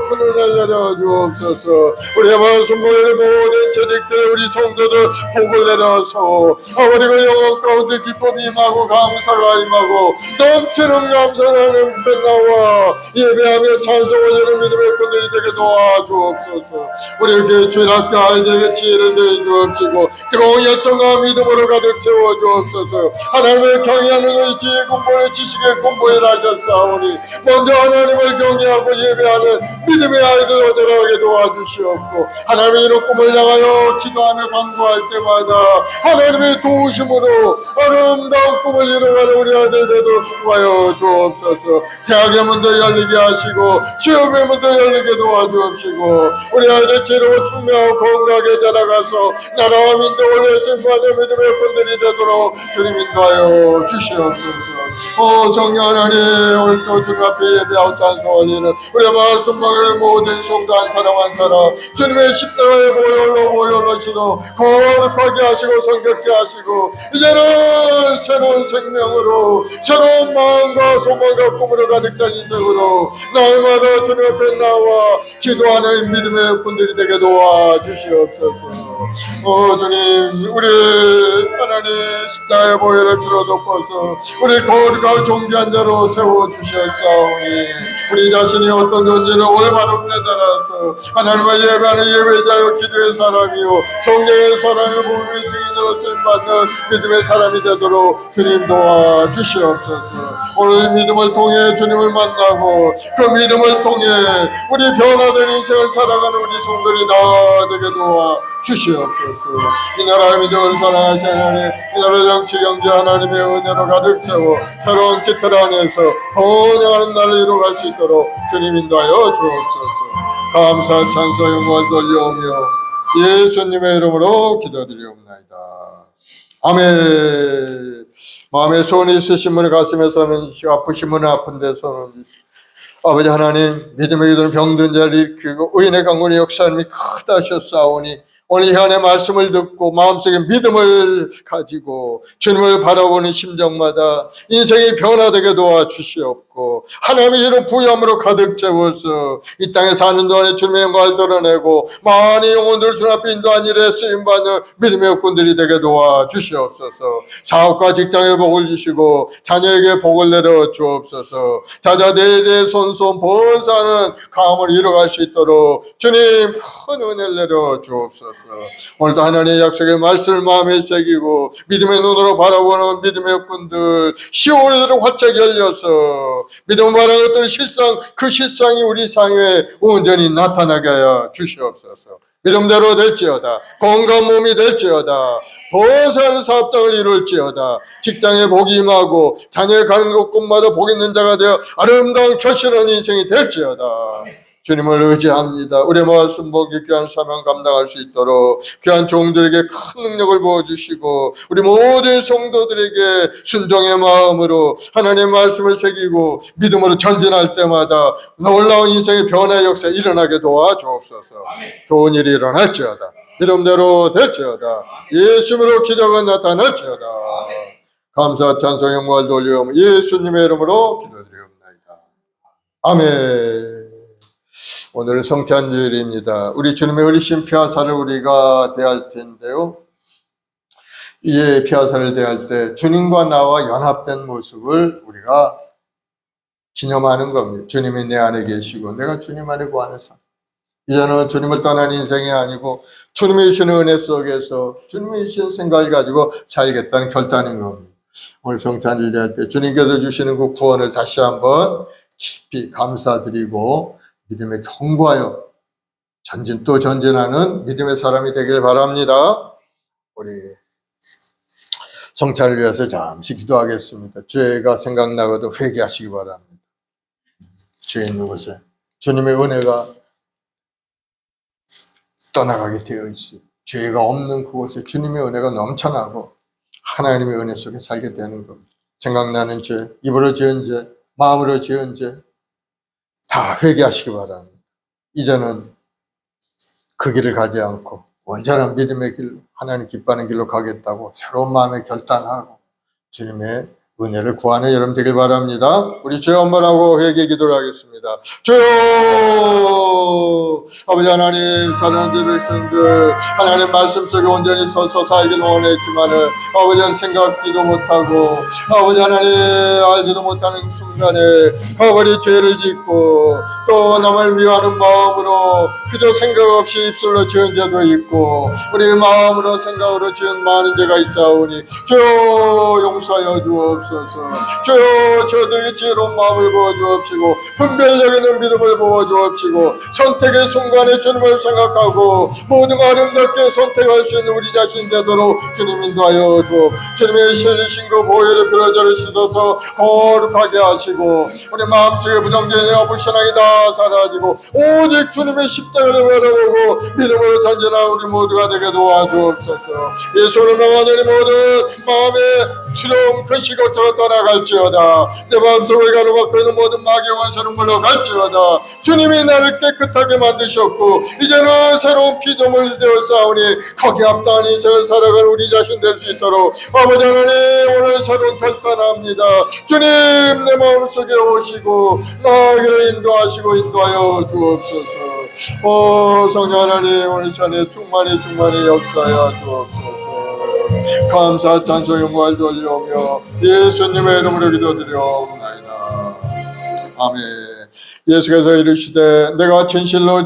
큰 은혜 내려 주옵소서. 우리의 모한 순복의 모든 재직들의 우리 성도들 복을 내려서 아버지가 영혼 가운데 기쁨이 임하고 감사가 임하고 넘치는 감사하는 빛나와 예배하며 찬송을 하는 믿음의 분들이 되게 도와주옵소서. 우리 교회 주일학교 아이들에게 지혜를 내주옵시고 뜨거운 열정과 믿음으로 가득 채워주옵소서. 하나님을 경외하는 지혜 공부를 지식의 공부에 하셨사오니 먼저 하나님을 경외하고 예배하는 믿음의 아이들 얻어나게 도와주시옵고 하나님의 이런 꿈을 향하여 기도하며 간구할 때마다 하나님의 도우심으로 아름다운 꿈을 이루어가는 우리 아이들 되도록 축복하여 주옵소서. 대학의 문도 열리게 하시고 취업의 문도 열리게 도와주옵시고 우리 아이들 지혜로워 충명하고 건강하게 자라가서 나라와 민족을 위해서 받는 믿음의 분들이 되도록 주님 인도하여 주시옵소서. 성령 하나님, 오늘도 주님 앞에 예배하고 찬송을 드리는 우리의 말씀 먹을 모든 성도 한 사람 한 사람 주님의 십자가에 모여오시도 거룩하게 하시고 성격케 하시고 이제는 새로운 생명으로 새로운 마음과 소망과 꿈으로 가득 찬 인생으로 날마다 주님 앞에 나와 기도하는 믿음의 분들이 되게 도와주시옵소서. 주님, 우리를 하나님 십자가의 보혈을 들어 덮어서 우리 거룩하고 존귀한 자로 세워주셨사오니 우리 자신이 어떤 존재를 올바로 깨달아서 하나님을 예배하는 예배자요 기도의 사람이요 성령의 사람이요 복음의 증인으로 쓰임받는 믿음의 사람이 되도록 주님 도와주시옵소서. 오늘 믿음을 통해 주님을 만나고 그 믿음을 통해 우리 변화된 인생을 살아가는 우리 성들이 다 되게 도와주시옵소서. 이 나라의 믿음을 사랑하신 하나님, 이 나라 정치 경제 하나님의 은혜로 가득 채워 새로운 기틀 안에서 번영하는 날을 이루어갈 수 있도록 주님 인도하여 주옵소서. 감사 찬송 영광을 돌려오며 예수님의 이름으로 기도드리옵나이다. 아멘. 마음에 소원이 있으신 분의 가슴에 손을 주시고 아프신 분은 아픈 데 손을 주시고 아버지 하나님, 믿음의 기도는 병든 자를 일으키고 의인의 강군의 역사님이 크다 하셨사오니 오늘 이 시간의 말씀을 듣고 마음속에 믿음을 가지고 주님을 바라보는 심정마다 인생이 변화되게 도와주시옵고 하나님의 이런 부여함으로 가득 채워서 이 땅에 사는 동안에 주님의 영광을 드러내고 많은 영혼들을 주님 앞에 인도한 일에 쓰임받는 믿음의 역군들이 되게 도와주시옵소서. 사업과 직장에 복을 주시고 자녀에게 복을 내려 주옵소서. 자자 대대 손손 번사하는 감을 이뤄갈 수 있도록 주님 큰 은혜를 내려 주옵소서. 오늘도 하나님의 약속의 말씀을 마음에 새기고 믿음의 눈으로 바라보는 믿음의 분들 시오르도록 활짝 열려서 믿음 바라는 것들 실상 그 실상이 우리 상에 온전히 나타나게 하여 주시옵소서. 믿음대로 될지어다. 건강한 몸이 될지어다. 보호사는 사업장을 이룰지어다. 직장에 복이 임하고 자녀의 가는 곳곳마다 복 있는 자가 되어 아름다운 결실한 인생이 될지어다. 주님을 의지합니다. 우리의 말씀 보기 귀한 사명 감당할 수 있도록 귀한 종들에게 큰 능력을 부어주시고 우리 모든 성도들에게 순종의 마음으로 하나님의 말씀을 새기고 믿음으로 전진할 때마다 놀라운 인생의 변화의 역사가 일어나게 도와주옵소서. 좋은 일이 일어날지어다. 믿음대로 될지어다. 예수님으로 기적은 나타날지어다. 감사 찬송 영광을 돌리오며 예수님의 이름으로 기도드리옵나이다. 아멘. 오늘은 성찬주일입니다. 우리 주님의 흘리신 피화살을 우리가 대할 텐데요. 이제 피화살을 대할 때 주님과 나와 연합된 모습을 우리가 기념하는 겁니다. 주님이 내 안에 계시고 내가 주님 안에 거하는 삶. 이제는 주님을 떠난 인생이 아니고 주님이 주시는 은혜 속에서 주님이 주시는 생각을 가지고 살겠다는 결단인 겁니다. 오늘 성찬주일 대할 때 주님께서 주시는 그 구원을 다시 한번 깊이 감사드리고 믿음에 견고하여 전진하는 믿음의 사람이 되길 바랍니다. 우리 성찬을 위해서 잠시 기도하겠습니다. 죄가 생각나고도 회개하시기 바랍니다. 죄 있는 곳에 주님의 은혜가 떠나가게 되어 있어요. 죄가 없는 그곳에 주님의 은혜가 넘쳐나고 하나님의 은혜 속에 살게 되는 겁니다. 생각나는 죄, 입으로 지은 죄, 마음으로 지은 죄 다 회개하시기 바랍니다. 이제는 그 길을 가지 않고 온전한 믿음의 길로 하나님 기뻐하는 길로 가겠다고 새로운 마음에 결단하고 주님의 은혜를 구하는 여러분 되길 바랍니다. 우리 주여 한번 하고 회개 기도를 하겠습니다. 주여 아버지 하나님 사랑하는 백성들 하나님 말씀 속에 온전히 서서 살기는 원했지만은 아버지는 생각지도 못하고 아버지 하나님 알지도 못하는 순간에 아버지 죄를 짓고 또 남을 미워하는 마음으로 그저 생각 없이 입술로 지은 죄도 있고 우리 마음으로 생각으로 지은 많은 죄가 있사오니 주여 용서하여 주옵소서. 주여 저들에게 지혜로운 마음을 부어주옵시고 분별력 있는 믿음을 부어주옵시고 선택의 순간에 주님을 생각하고 모든 아름답게 선택할 수 있는 우리 자신 되도록 주님 인도하여 주옵. 주님의 실리신 그 보혈의 피로자를 씻어서 거룩하게 하시고 우리 마음속에 부정죄와 불신앙이 다 사라지고 오직 주님의 십자가를 바라보고 믿음으로 전진한 우리 모두가 되게 도와주옵소서. 예수를 명하는 우리 모든 마음에 치료음 근심 것처럼 떠나갈지어다. 내 마음속을 가로막고 있는 모든 마귀의 원수는 물러갈지어다. 주님이 나를 깨끗하게 만드셨고 이제는 새로운 피조물이 되었사오니 거기에 합당한 인생을 살아가는 우리 자신 될 수 있도록 아버지 하나님 오늘 새로운 결단합니다. 주님 내 마음속에 오시고 나에게 인도하시고 인도하여 주옵소서. 성령 하나님 오늘 전에 충만히 역사하여 주옵소서. 감사 찬송 영광을 돌려오며 예수님의 이름으로 기도드려옵나이다. 아멘. 예수께서 이르시되 내가 진실로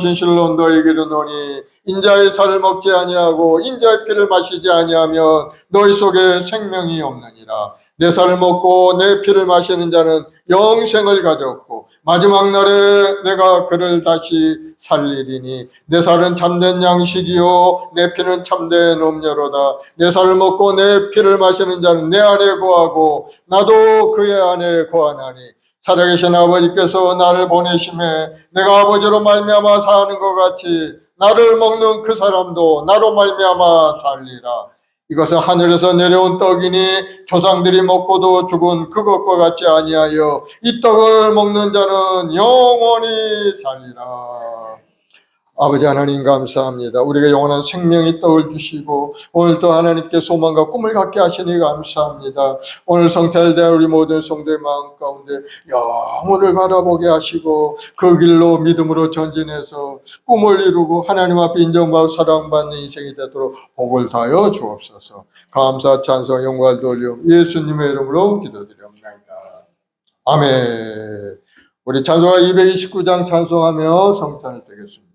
너희에게 이르노니 인자의 살을 먹지 아니하고 인자의 피를 마시지 아니하면 너희 속에 생명이 없느니라. 내 살을 먹고 내 피를 마시는 자는 영생을 가졌고 마지막 날에 내가 그를 다시 살리리니 내 살은 참된 양식이요 내 피는 참된 음료로다. 내 살을 먹고 내 피를 마시는 자는 내 안에 거하고 나도 그의 안에 거하나니 살아계신 아버지께서 나를 보내심에 내가 아버지로 말미암아 사는 것 같이 나를 먹는 그 사람도 나로 말미암아 살리라. 이것은 하늘에서 내려온 떡이니 조상들이 먹고도 죽은 그것과 같지 아니하여 이 떡을 먹는 자는 영원히 살리라. 아버지 하나님 감사합니다. 우리에게 영원한 생명의 떡을 주시고 오늘도 하나님께 소망과 꿈을 갖게 하시니 감사합니다. 오늘 성찬을 대한 우리 모든 성도의 마음 가운데 영혼을 바라보게 하시고 그 길로 믿음으로 전진해서 꿈을 이루고 하나님 앞에 인정받고 사랑받는 인생이 되도록 복을 다하여 주옵소서. 감사 찬송 영광을 돌려 예수님의 이름으로 기도드립니다. 아멘. 우리 찬송가 229장 찬송하며 성찬을 드리겠습니다.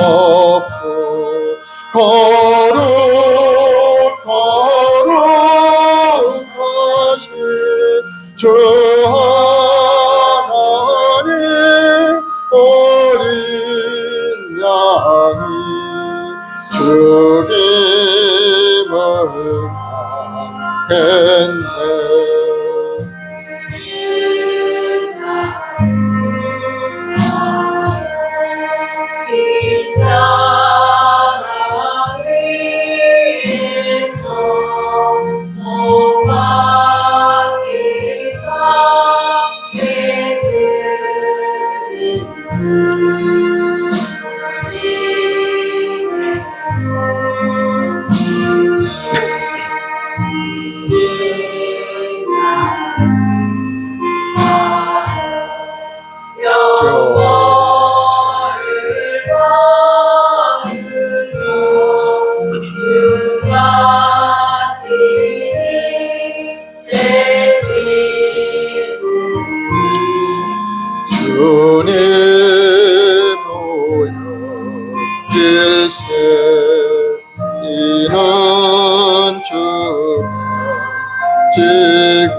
없고 거룩하신 주 하나님 어린 양이 죽임을 당했네. 주님 오여 일세 이는 주가 지금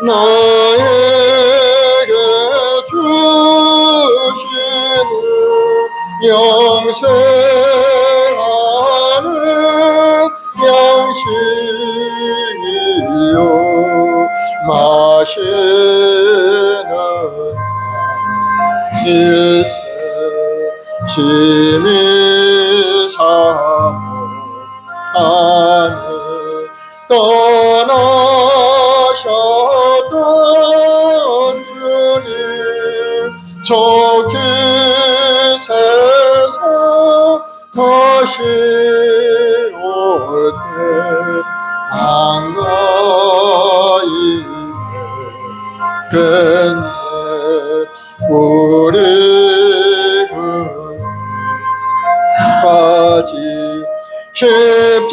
나에게 주시는 영생하는 양식이요 마시는 일세 심히 사모하니 떠나셨던 주님 저기 세상 다시 올 때 반가이 겠네. 우리 끝까지 십자가를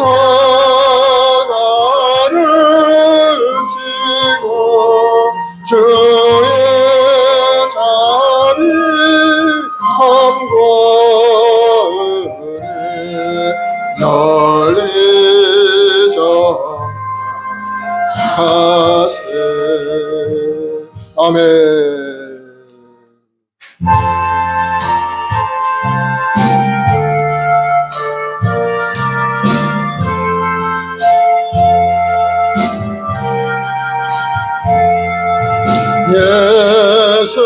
지고 주의 자리 함과 은혜 널리 전하세. 아멘. 예수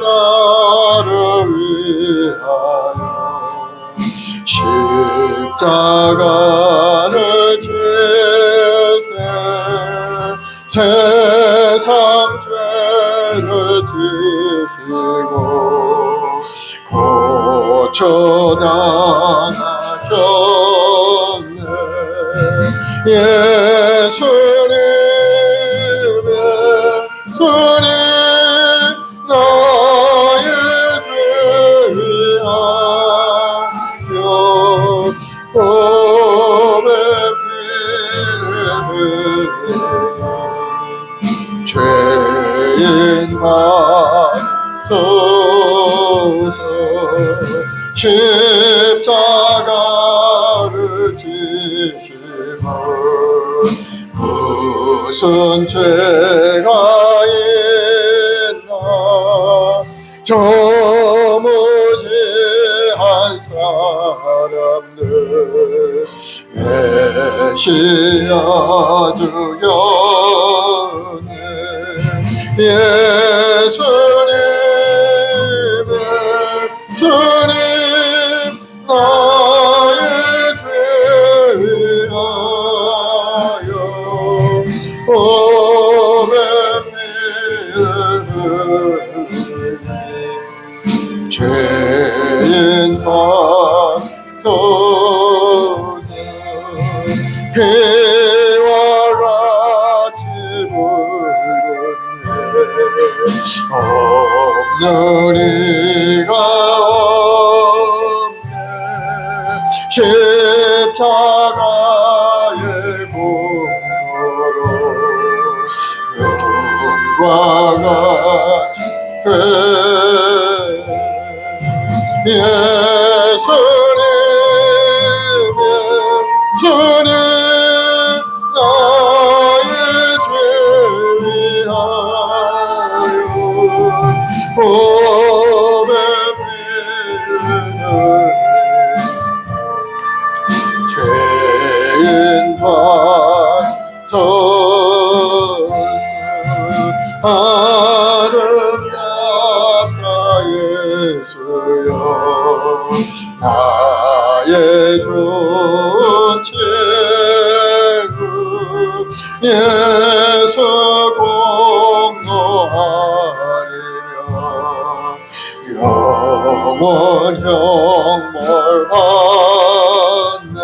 나를 위하여 십자가를 질 때 세상 죄를 지시고 고쳐나가셨네. 예수님 나의 죄 위하여 몸에 피를 흘려 죄인 받소서. 십자가를 지시고 무슨 죄가 있나 저무지한 사람들 메시아 주였네. 예수님 나의 죄 위하여 몸에 피를 죄인 받소서. 피와 같이 붉은 없는 이가 없네. 십자가의 공로로 영과 같이 되 예수 주여 나의 주 친구 예수 공로하리며 영원 형벌 받네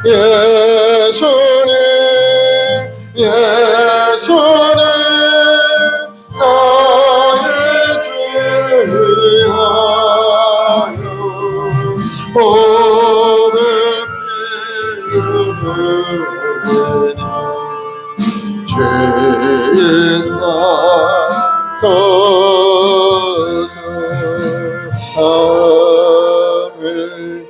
예수님 예수님 나의 죄를 위하여 보배 피를 죄인 나서서 아멘.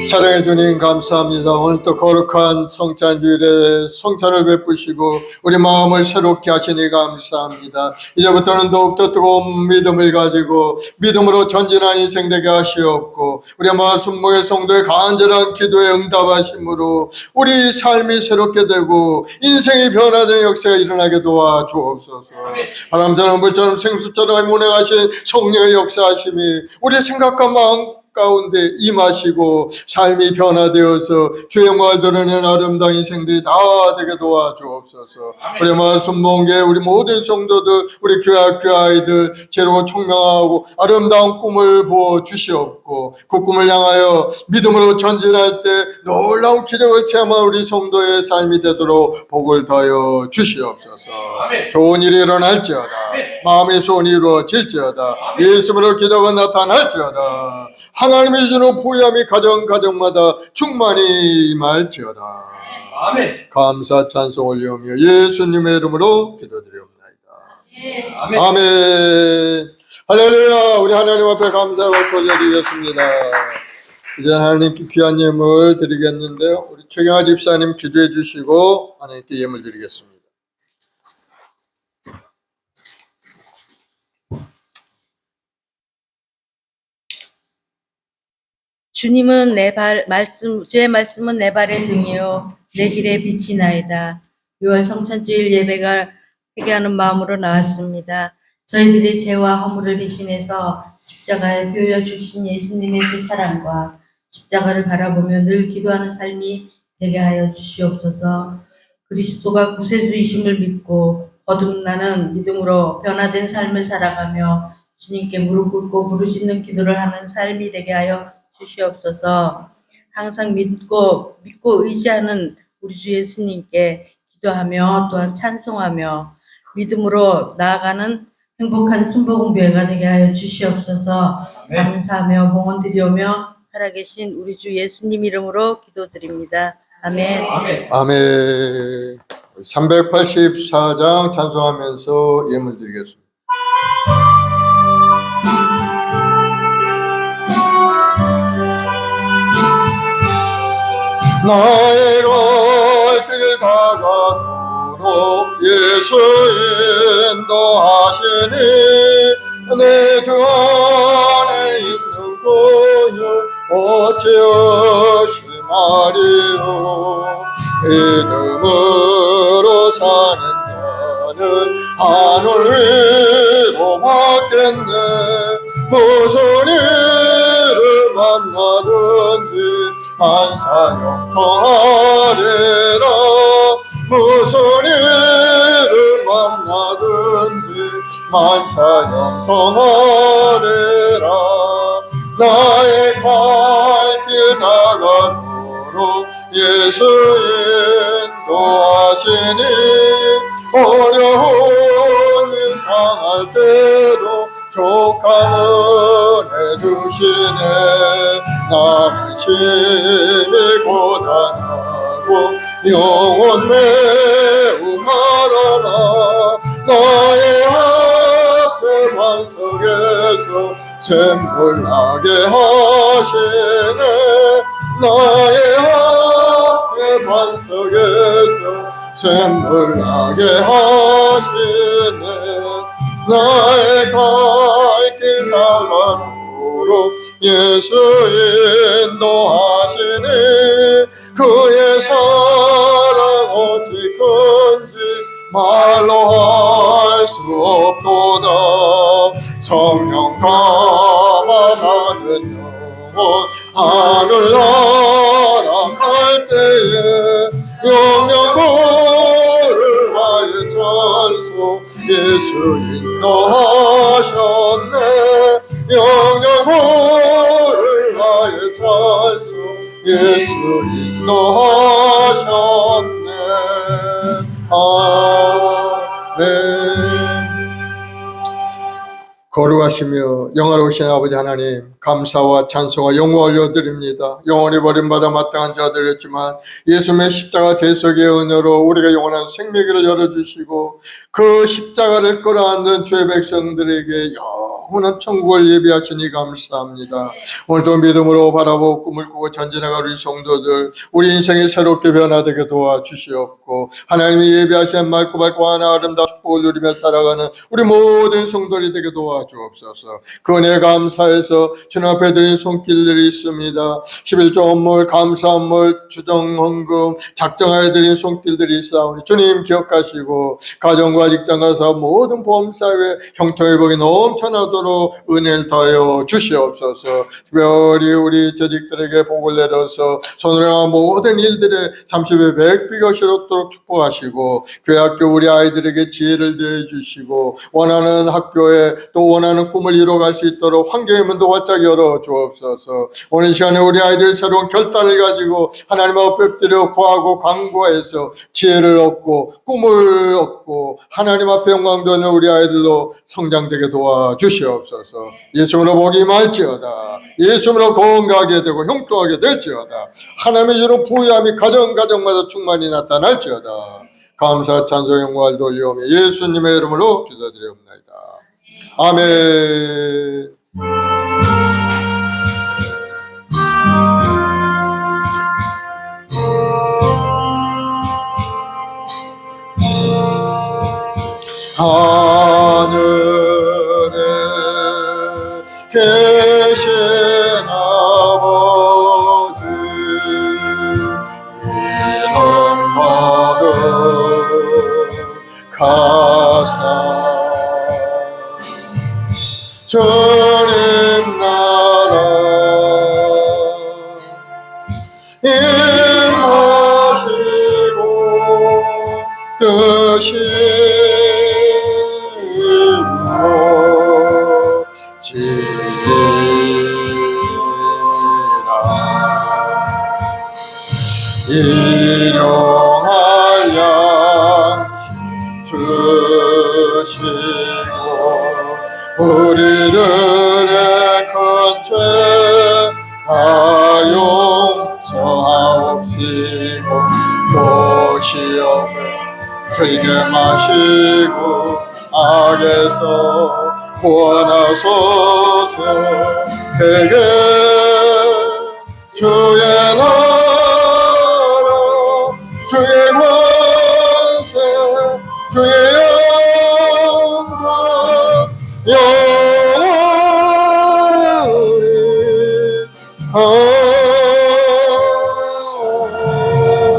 사랑해 주님 감사합니다. 오늘 또 거룩한 성찬주일에 성찬을 베푸시고 우리 마음을 새롭게 하시니 감사합니다. 이제부터는 더욱더 뜨거운 믿음을 가지고 믿음으로 전진한 인생 되게 하시옵고 우리 마순목의 성도의 간절한 기도에 응답하심으로 우리 삶이 새롭게 되고 인생이 변화되는 역사가 일어나게 도와주옵소서. 바람처럼 물처럼 생수처럼 운행하신 성령의 역사하심이 우리 생각과 마음 가운데 임하시고 삶이 변화되어서 주의 영광을 드러내는 아름다운 인생들이 다 되게 도와주옵소서. 우리 마을 순복음교회 우리 모든 성도들 우리 교회 학교 아이들 새로운 청명하고 아름다운 꿈을 부어 주시옵고 그 꿈을 향하여 믿음으로 전진할 때 놀라운 기적을 체험한 우리 성도의 삶이 되도록 복을 더하여 주시옵소서. 좋은 일이 일어날지어다. 마음의 소원이 이루어질지어다. 예수님으로 기적은 나타날지어다. 하나님의 주는 부유함이 가정마다 충만히 임할지어다. 아멘. 감사 찬송 올리오며 예수님의 이름으로 기도드리옵나이다. 아멘. 아멘. 할렐루야. 우리 하나님 앞에 감사와 올려드리겠습니다. 이제 하나님께 귀한 예물 드리겠는데요. 우리 최경아 집사님 기도해 주시고 하나님께 예물 드리겠습니다. 주님은 주의 말씀은 내 발의 등이요 내 길의 빛이나이다. 6월 성찬주일 예배가 회개하는 마음으로 나왔습니다. 저희들의 죄와 허물을 대신해서 십자가에 보여 주신 예수님의 그 사랑과 십자가를 바라보며 늘 기도하는 삶이 되게 하여 주시옵소서. 그리스도가 구세주이심을 믿고 거듭나는 믿음으로 변화된 삶을 살아가며 주님께 무릎 꿇고 부르짖는 기도를 하는 삶이 되게 하여 주시옵소서. 항상 믿고 의지하는 우리 주 예수님께 기도하며 또한 찬송하며 믿음으로 나아가는 행복한 순복음교회가 되게 하여 주시옵소서. 감사하며 봉헌 드리오며 살아계신 우리 주 예수님 이름으로 기도드립니다. 아멘. 아멘. 384장 찬송하면서 예물 드리겠습니다. 나의 갈길 다가도록 예수 인도하시니 내 주 안에 있는 거요 어찌 의심하리요. 믿음으로 사는 자는 하늘 위로 받겠네. 무슨 일을 만나든지 만사형통하리라. 무슨 일을 만나든지 만사형통하리라. 나의 갈 길 다가도록 예수 인도하시니 어려운 일 당할 때도 족한 은혜 주시네. 나는 심히 고단하고 영혼 매우 가라나. 나의 앞에 반석에서 샘물 나게 하시네. 나의 앞에 반석에서 샘물 나게 하시네. 나의 갈 길 나가도록 예수 인도하시니 그의 사랑 어찌 큰지 말로 할 수 없도다. 성령 감사하는 영원 하늘나라 갈 때에 영영보를 하여 찬송 예수 인도하셨네 영영보를 하여 찬송 예수 인도하셨네 아멘. 거룩하시며 영화로우신 아버지 하나님 감사와 찬송과 영광 올려드립니다. 영원히 버림받아 마땅한 자들이었지만 예수님의 십자가 대속의 은혜로 우리가 영원한 생명을 열어주시고 그 십자가를 끌어안는 주의 백성들에게 영원한 천국을 예비하시니 감사합니다. 오늘도 믿음으로 바라보고 꿈을 꾸고 전진해갈 우리 성도들 우리 인생이 새롭게 변화되게 도와주시옵고 하나님이 예비하신 맑고 하나 아름다운 축복을 누리며 살아가는 우리 모든 성도들이 되게 도와주옵소서. 그 은혜 감사해서 주님 앞에 드린 손길들이 있습니다. 11조 헌물, 감사 헌물, 주정헌금 작정하여 드린 손길들이 있사오니 주님 기억하시고 가정과 직장과 사업 모든 보험사회 형통의 복이 넘쳐나도록 은혜를 더하여 주시옵소서. 특별히 우리 재직들에게 복을 내려서 손으로 행한 모든 일들에 30배 100배가 실었도록 축복하시고 교회 학교 우리 아이들에게 지혜를 더해 주시고 원하는 학교에 또 원하는 꿈을 이뤄갈 수 있도록 환경의 문도 활짝 열어 주옵소서. 오늘 시간에 우리 아이들 새로운 결단을 가지고 하나님 앞에 엎드려 구하고 간구해서 지혜를 얻고 꿈을 얻고 하나님 앞에 영광 돌리는 우리 아이들로 성장되게 도와주시옵소서. 예수님으로 복이 임할지어다. 예수님으로 건강하게 되고 형통하게 될지어다. 하나님의 주로 부유함이 가정가정마다 충만히 나타날지어다. 감사 찬송 영광을 돌리오며 예수님의 이름으로 기도드리옵나이다. 아멘. 하늘에 계신 아버지 이름 받은 가사 주님 나라 임하시고 뜻이 일용할 양식 주시고 우리들의 큰 죄 다 용서하옵시고 또 시험에 들게 마시고 악에서 구원하소서. 되게 주의 나라 주의 권세 주의 영광 영원히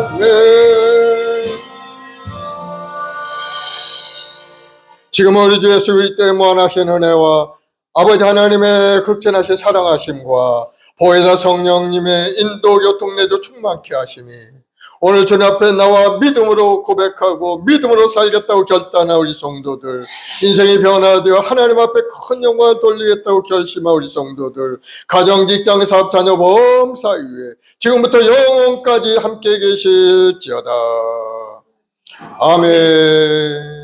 아멘. 지금 우리 주 예수 그리스도의 무한하신 은혜와 아버지 하나님의 극진하신 사랑하심과 보혜사 성령님의 인도 교통 내조 충만케 하심이 오늘 주님 앞에 나와 믿음으로 고백하고 믿음으로 살겠다고 결단한 우리 성도들, 인생이 변화되어 하나님 앞에 큰 영광을 돌리겠다고 결심한 우리 성도들, 가정, 직장, 사업, 자녀, 보험 사이에 지금부터 영원까지 함께 계실지어다. 아멘.